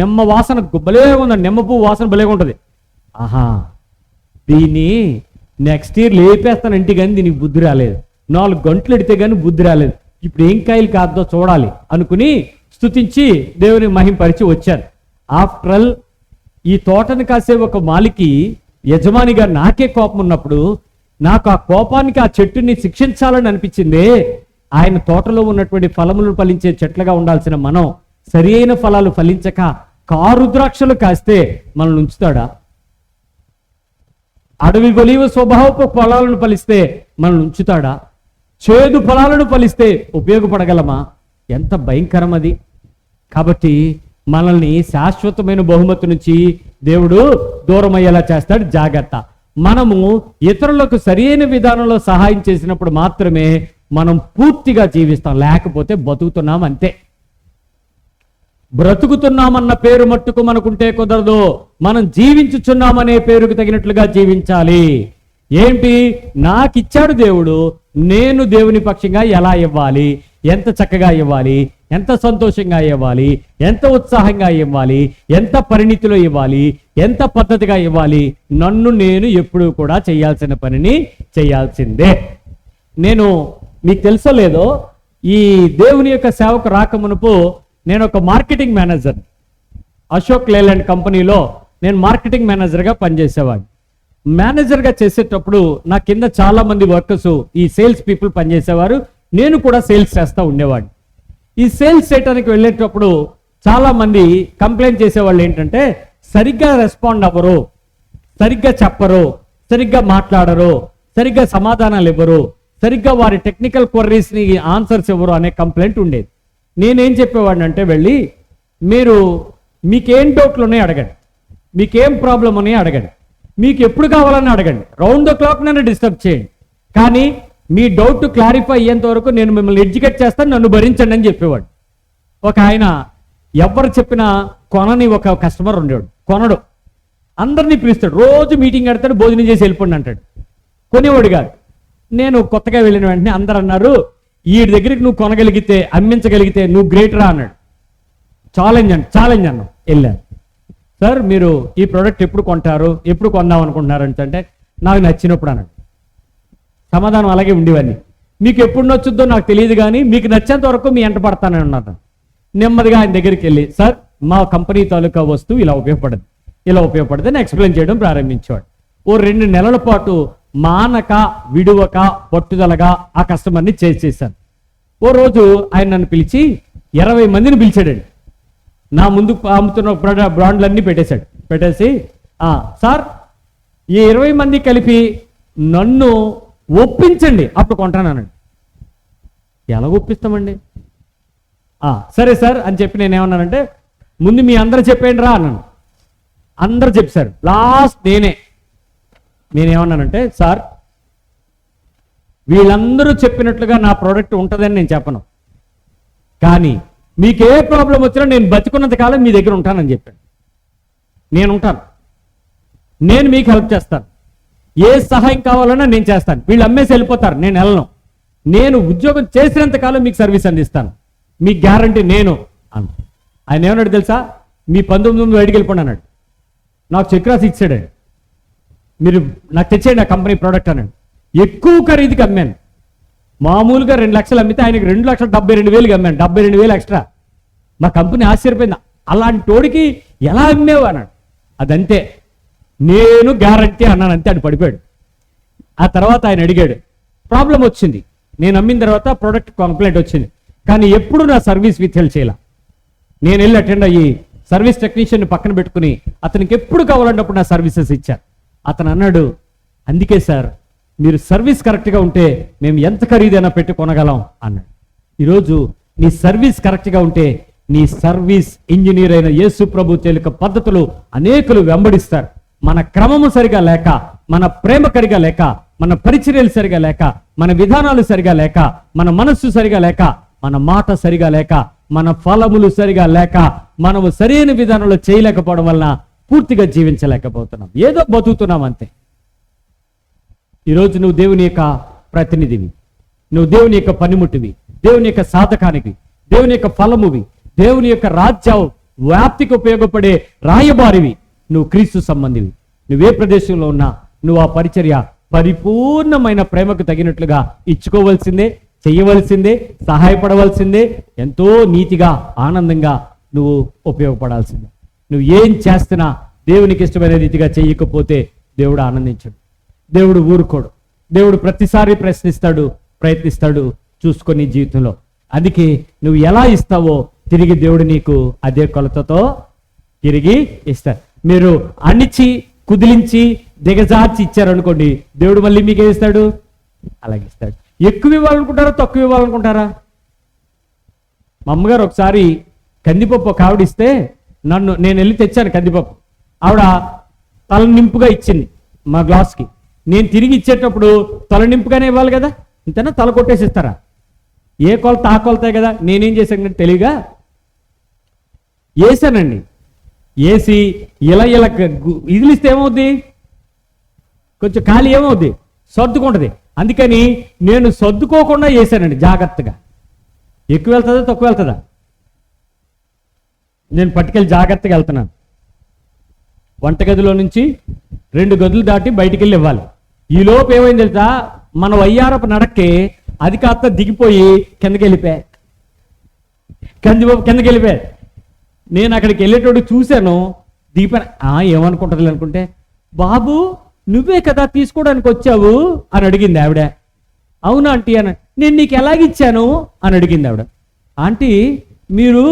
నిమ్మ వాసన భలే ఉందండి. నిమ్మ పువ్వు వాసన భలేగా ఉంటుంది. ఆహా, దీన్ని నెక్స్ట్ ఇయర్ లేపేస్తాను ఇంటికి, కానీ దీనికి బుద్ధి రాలేదు. 4 గంటలు ఎడితే కానీ బుద్ధి రాలేదు. ఇప్పుడు ఏం కాయలు కాదో చూడాలి అనుకుని స్తుతించి దేవుని మహింపరిచి వచ్చాను. ఆఫ్టర్ ఆల్ ఈ తోటను కాసే ఒక మాలికి యజమానిగా నాకే కోపం ఉన్నప్పుడు నాకు ఆ కోపానికి ఆ చెట్టుని శిక్షించాలని అనిపించింది. ఆయన తోటలో ఉన్నటువంటి ఫలములను ఫలించే చెట్లుగా ఉండాల్సిన మనం సరి అయిన ఫలాలు ఫలించక కారు ద్రాక్షలు కాస్తే మనల్ని ఉంచుతాడా? అడవి ఒలీవ స్వభావపు ఫలాలను ఫలిస్తే మనల్ని ఉంచుతాడా? చేదు ఫలాలను ఫలిస్తే ఉపయోగపడగలమా? ఎంత భయంకరం అది. కాబట్టి మనల్ని శాశ్వతమైన బహుమతి నుంచి దేవుడు దూరం అయ్యేలా చేస్తాడు. జాగ్రత్త. మనము ఇతరులకు సరైన విధానంలో సహాయం చేసినప్పుడు మాత్రమే మనం పూర్తిగా జీవిస్తాం, లేకపోతే బతుకుతున్నాం అంతే. బ్రతుకుతున్నామన్న పేరు మట్టుకు మనకుంటే కుదరదు. మనం జీవించుచున్నామనే పేరుకు తగినట్లుగా జీవించాలి. ఏంటి? నాకిచ్చాడు దేవుడు, నేను దేవుని పక్షంగా ఎలా ఇవ్వాలి, ఎంత చక్కగా ఇవ్వాలి, ఎంత సంతోషంగా ఇవ్వాలి, ఎంత ఉత్సాహంగా ఇవ్వాలి, ఎంత పరిణితిలో ఇవ్వాలి, ఎంత పద్ధతిగా ఇవ్వాలి. నన్ను నేను ఎప్పుడూ కూడా చేయాల్సిన పనిని చేయాల్సిందే. నేను మీకు తెలుసో లేదో, ఈ దేవుని యొక్క సేవకు రాకమునుపు నేను ఒక మార్కెటింగ్ మేనేజర్, అశోక్ లేలాండ్ కంపెనీలో నేను మార్కెటింగ్ మేనేజర్గా పనిచేసేవాడిని. మేనేజర్గా చేసేటప్పుడు నా కింద చాలా మంది వర్కర్స్, ఈ సేల్స్ పీపుల్ పనిచేసేవారు. నేను కూడా సేల్స్ చేస్తూ ఉండేవాడిని. ఈ సేల్స్ చేయడానికి వెళ్ళేటప్పుడు చాలా మంది కంప్లైంట్ చేసేవాళ్ళు ఏంటంటే, సరిగ్గా రెస్పాండ్ అవ్వరు, సరిగ్గా చెప్పరు, సరిగ్గా మాట్లాడరు, సరిగ్గా సమాధానాలు ఇవ్వరు, సరిగ్గా వారి టెక్నికల్ క్వరీస్ని ఆన్సర్స్ ఇవ్వరు అనే కంప్లైంట్ ఉండేది. నేనేం చెప్పేవాడిని అంటే, వెళ్ళి మీకేం డౌట్లు ఉన్నాయో అడగండి, మీకేం ప్రాబ్లం ఉన్నాయో అడగండి, మీకు ఎప్పుడు కావాలని అడగండి, రౌండ్ ద క్లాక్ నన్ను డిస్టర్బ్ చేయండి, కానీ మీ డౌట్ క్లారిఫై అయ్యేంత వరకు నేను మిమ్మల్ని ఎడ్యుకేట్ చేస్తాను, నన్ను భరించండి అని చెప్పేవాడు. ఒక ఆయన ఎవరు చెప్పినా కొనని ఒక కస్టమర్ ఉండేవాడు. కొనడు, అందరినీ పిలుస్తాడు, రోజు మీటింగ్ పెడతాడు, భోజనం చేసి వెళ్ళిపోండి అంటాడు. కొనేవాడు కాదు. నేను కొత్తగా వెళ్ళిన వెంటనే అందరు అన్నారు, వీడి దగ్గరికి నువ్వు కొనగలిగితే, అమ్మించగలిగితే నువ్వు గ్రేట్ రా అన్నాడు. ఛాలెంజ్ అన్నాం. వెళ్ళాను. సార్ మీరు ఈ ప్రోడక్ట్ ఎప్పుడు కొంటారు, ఎప్పుడు కొందాం అనుకుంటున్నారు అంటే, నాకు నచ్చినప్పుడు అన్నాడు. సమాధానం అలాగే ఉండేవన్నీ. మీకు ఎప్పుడు నచ్చుద్దో నాకు తెలియదు, కానీ మీకు నచ్చేంత వరకు మీ ఎంట పడతానని అన్నాను. నెమ్మదిగా ఆయన దగ్గరికి వెళ్ళి, సార్ మా కంపెనీ తాలూకా వస్తువు ఇలా ఉపయోగపడదు అని ఎక్స్ప్లెయిన్ చేయడం ప్రారంభించేవాడు. ఓ 2 నెలల పాటు మానక విడువక పట్టుదలగా ఆ కస్టమర్ని చేశాను. ఓ రోజు ఆయన నన్ను పిలిచి 20 మందిని పిలిచాడండి. నా ముందు అమ్ముతున్న బ్రాండ్లన్నీ పెట్టేసి సార్ ఈ 20 మంది కలిపి నన్ను ఒప్పించండి, అప్పుడు కొంటానన్నాడు. ఎలా ఒప్పిస్తామండి? సరే సార్ అని చెప్పి నేనేమన్నానంటే, ముందు మీ అందరూ చెప్పేయండి రా అన్నాను. అందరూ చెప్పారు. లాస్ట్ నేనేమన్నానంటే, సార్ వీళ్ళందరూ చెప్పినట్లుగా నా ప్రోడక్ట్ ఉంటుందని నేను చెప్పను, కానీ మీకు ఏ ప్రాబ్లం వచ్చినా నేను బతికున్నంత కాలం మీ దగ్గర ఉంటానని చెప్పాను. నేను ఉంటాను, నేను మీకు హెల్ప్ చేస్తాను, ఏ సహాయం కావాలన్నా నేను చేస్తాను. వీళ్ళు అమ్మేసి వెళ్ళిపోతారు, నేను వెళ్ళను. నేను ఉద్యోగం చేసినంత కాలం మీకు సర్వీస్ అందిస్తాను, మీ గ్యారంటీ నేను అన్న. ఆయన ఏమన్నాడు తెలుసా? మీ 19 బయటికి వెళ్ళిపోండి అన్నాడు. నాకు చెక్ రాసి ఇచ్చాడండి, మీరు నాకు తెచ్చేయండి ఆ కంపెనీ ప్రోడక్ట్ అన్నాడు. ఎక్కువ ఖరీదుకి అమ్మాను. మామూలుగా 2 లక్షలు అమ్మితే ఆయనకి 2,72,000 అమ్మాను. 72,000 ఎక్స్ట్రా. మా కంపెనీ ఆశ్చర్యపోయింది. అలాంటి తోడికి ఎలా అమ్మేవు అన్నాడు. అదంతే, నేను గ్యారంటీ అన్నాను, అంతే. అని పడిపోయాడు. ఆ తర్వాత ఆయన అడిగాడు, ప్రాబ్లం వచ్చింది, నేను అమ్మిన తర్వాత ప్రోడక్ట్ కంప్లైంట్ వచ్చింది, కానీ ఎప్పుడు నా సర్వీస్ విత్హెల్డ్ చేయాల. నేను వెళ్ళి అటెండ్ అయ్యి సర్వీస్ టెక్నీషియన్ పక్కన పెట్టుకుని అతనికి ఎప్పుడు కావాలన్నప్పుడు నా సర్వీసెస్ ఇచ్చాను. అతను అన్నాడు, అందుకే సార్ మీరు సర్వీస్ కరెక్ట్గా ఉంటే మేము ఎంత ఖరీదైనా పెట్టి కొనగలం అన్నాడు. ఈరోజు నీ సర్వీస్ కరెక్ట్గా ఉంటే నీ సర్వీస్ ఇంజనీర్ అయిన యేసు ప్రభు తేలిక పద్ధతులు అనేకులు వెంబడిస్తారు. మన క్రమము సరిగా లేక, మన ప్రేమ సరిగా లేక, మన పరిచర్యలు సరిగా లేక, మన విధానాలు సరిగా లేక, మన మనస్సు సరిగా లేక, మన మాట సరిగా లేక, మన ఫలములు సరిగా లేక, మనము సరైన విధానంలో చేయలేకపోవడం వలన పూర్తిగా జీవించలేకపోతున్నాం, ఏదో బతుకుతున్నాం అంతే. ఈరోజు నువ్వు దేవుని యొక్క ప్రతినిధివి, నువ్వు దేవుని యొక్క పనిముట్టివి, దేవుని యొక్క సాధకానికి, దేవుని యొక్క ఫలమువి, దేవుని యొక్క రాజ్య వ్యాప్తికి ఉపయోగపడే రాయబారివి. నువ్వు క్రీస్తు సంబంధివి. నువ్వే ప్రదేశంలో ఉన్నా నువ్వు ఆ పరిచర్య పరిపూర్ణమైన ప్రేమకు తగినట్లుగా ఇచ్చుకోవలసిందే, చెయ్యవలసిందే, సహాయపడవలసిందే. ఎంతో నీతిగా, ఆనందంగా నువ్వు ఉపయోగపడాల్సిందే. నువ్వు ఏం చేస్తున్నా దేవునికి ఇష్టమైన రీతిగా చేయకపోతే దేవుడు ఆనందించడు, దేవుడు ఊరుకోడు. దేవుడు ప్రతిసారి ప్రయత్నిస్తాడు చూసుకొని జీవితంలో. అందుకే నువ్వు ఎలా ఇస్తావో తిరిగి దేవుడు నీకు అదే కొలతతో తిరిగి ఇస్తాడు. మీరు అణిచి, కుదిలించి, దిగజార్చి ఇచ్చారనుకోండి, దేవుడు మళ్ళీ మీకే ఇస్తాడు, అలాగే ఇస్తాడు. ఎక్కువ ఇవ్వాలనుకుంటారా తక్కువ ఇవ్వాలనుకుంటారా? మా అమ్మగారు ఒకసారి కందిపప్పు ఒక ఆవిడ ఇస్తే నేను వెళ్ళి తెచ్చాను కందిపప్పు. ఆవిడ తల నింపుగా ఇచ్చింది మా గ్లాస్కి. నేను తిరిగి ఇచ్చేటప్పుడు తల నింపుగానే ఇవ్వాలి కదా, ఇంతనా తల కొట్టేసి ఇస్తారా? ఏ కొలత ఆ కొలతే కదా. నేనేం చేశాను తెలివిగా వేసానండి. వేసి ఇలా ఇదిలిస్తే ఏమవుద్ది, కొంచెం ఖాళీ ఏమవుద్ది, సర్దుకుంటుంది. అందుకని నేను సర్దుకోకుండా వేసానండి జాగ్రత్తగా. ఎక్కువ వెళ్తుందా తక్కువ వెళ్తుందా? నేను పట్టుకెళ్ళి జాగ్రత్తగా వెళ్తున్నాను. వంటగదిలో నుంచి 2 గదులు దాటి బయటికి వెళ్ళి ఇవ్వాలి. ఈ లోపు ఏమైంది తెలుసా, మన వయ్యారపు నడక్కి అది కాస్త దిగిపోయి కిందకి వెళ్ళిపోయా. కిందకి వెళ్ళిపోయా. నేను అక్కడికి వెళ్ళేటోడు చూశాను, దీపన ఏమనుకుంటుంది అనుకుంటే, బాబు నువ్వే కదా తీసుకోవడానికి వచ్చావు అని అడిగింది ఆవిడ. అవునా ఆంటీ అని. నేను నీకు ఎలాగిచ్చాను అని అడిగింది ఆవిడ. ఆంటీ మీరు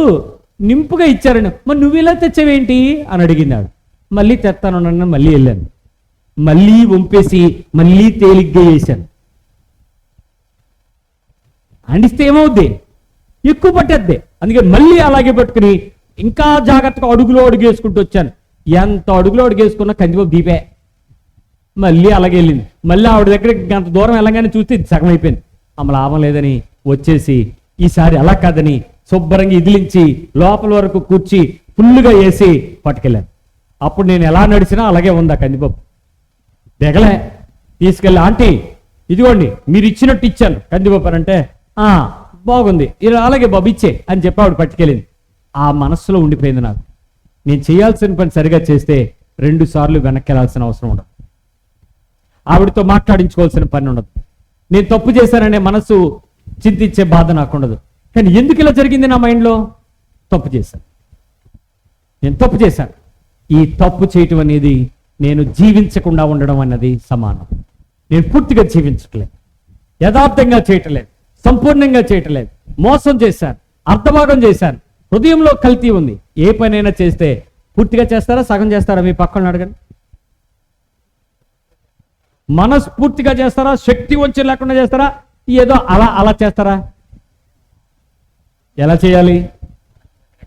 నింపుగా ఇచ్చారని, మరి నువ్వు ఇలా తెచ్చావేంటి అని అడిగింది ఆవిడ. మళ్ళీ తెస్తాను నన్ను మళ్ళీ వెళ్ళాను. మళ్ళీ వంపేసి మళ్ళీ తేలిగ్గా వేశాను. అండిస్తే ఏమవుద్ది, ఎక్కువ పట్టేద్ది. అందుకే మళ్ళీ అలాగే పట్టుకుని ఇంకా జాగ్రత్తగా అడుగులో అడుగు వేసుకుంటూ వచ్చాను. ఎంత అడుగులో అడుగు వేసుకున్నా కందిపప్పు దీపే. మళ్ళీ అలాగే వెళ్ళింది. మళ్ళీ ఆవిడ దగ్గరికి అంత దూరం వెళ్ళగానే చూస్తే సగం అయిపోయింది. ఆమె లాభం లేదని వచ్చేసి ఈసారి అలా కాదని శుభ్రంగా ఇదిలించి లోపల వరకు కూర్చి ఫుల్లుగా వేసి పట్టుకెళ్ళాను. అప్పుడు నేను ఎలా నడిచినా అలాగే ఉంది ఆ కందిపప్పు. దిగలే. తీసుకెళ్ళి ఆంటీ ఇదిగోండి మీరు ఇచ్చినట్టు ఇచ్చాను కందిపప్పు అంటే, బాగుంది ఇలా అలాగే బాబు ఇచ్చే అని చెప్పి ఆవిడ పట్టుకెళ్ళింది. ఆ మనస్సులో ఉండిపోయింది నాకు. నేను చేయాల్సిన పని సరిగా చేస్తే 2 సార్లు వెనక్కి వెళ్ళాల్సిన అవసరం ఉండదు. ఆవిడతో మాట్లాడించుకోవాల్సిన పని ఉండదు. నేను తప్పు చేశాననే మనసు చింతించే బాధ నాకు ఉండదు. కానీ ఎందుకు ఇలా జరిగింది నా మైండ్లో? తప్పు చేశాను, నేను తప్పు చేశాను. ఈ తప్పు చేయటం అనేది నేను జీవించకుండా ఉండడం అన్నది సమానం. నేను పూర్తిగా జీవించట్లేదు, యథార్థంగా చేయటలేదు, సంపూర్ణంగా చేయటలేదు, మోసం చేశాను, అర్ధభాగం చేశాను, హృదయంలో కల్తీ ఉంది. ఏ పనైనా చేస్తే పూర్తిగా చేస్తారా సగం చేస్తారా? మీ పక్కన అడగండి. మనస్ఫూర్తిగా చేస్తారా? శక్తి వంచన లేకుండా చేస్తారా? ఏదో అలా చేస్తారా? ఎలా చేయాలి?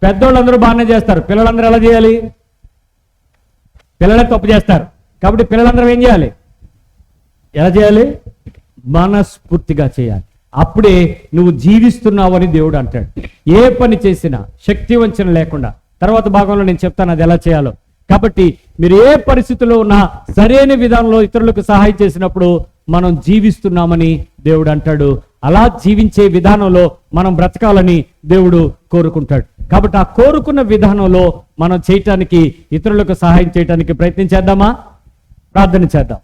పెద్దోళ్ళందరూ బాగానే చేస్తారు, పిల్లలందరూ ఎలా చేయాలి? పిల్లలే తప్పు చేస్తారు కాబట్టి పిల్లలందరూ ఏం చేయాలి? ఎలా చేయాలి? మనస్ఫూర్తిగా చేయాలి. అప్పుడే నువ్వు జీవిస్తున్నావు అని దేవుడు అంటాడు. ఏ పని చేసినా శక్తి వంచన లేకుండా. తర్వాత భాగంలో నేను చెప్తాను అది ఎలా చేయాలో. కాబట్టి మీరు ఏ పరిస్థితుల్లో ఉన్నా సరైన విధానంలో ఇతరులకు సహాయం చేసినప్పుడు మనం జీవిస్తున్నామని దేవుడు అంటాడు. అలా జీవించే విధానంలో మనం బ్రతకాలని దేవుడు కోరుకుంటాడు. కాబట్టి ఆ కోరుకున్న విధానంలో మనం చేయటానికి, ఇతరులకు సహాయం చేయటానికి ప్రయత్నం చేద్దామా? ప్రార్థన చేద్దాం.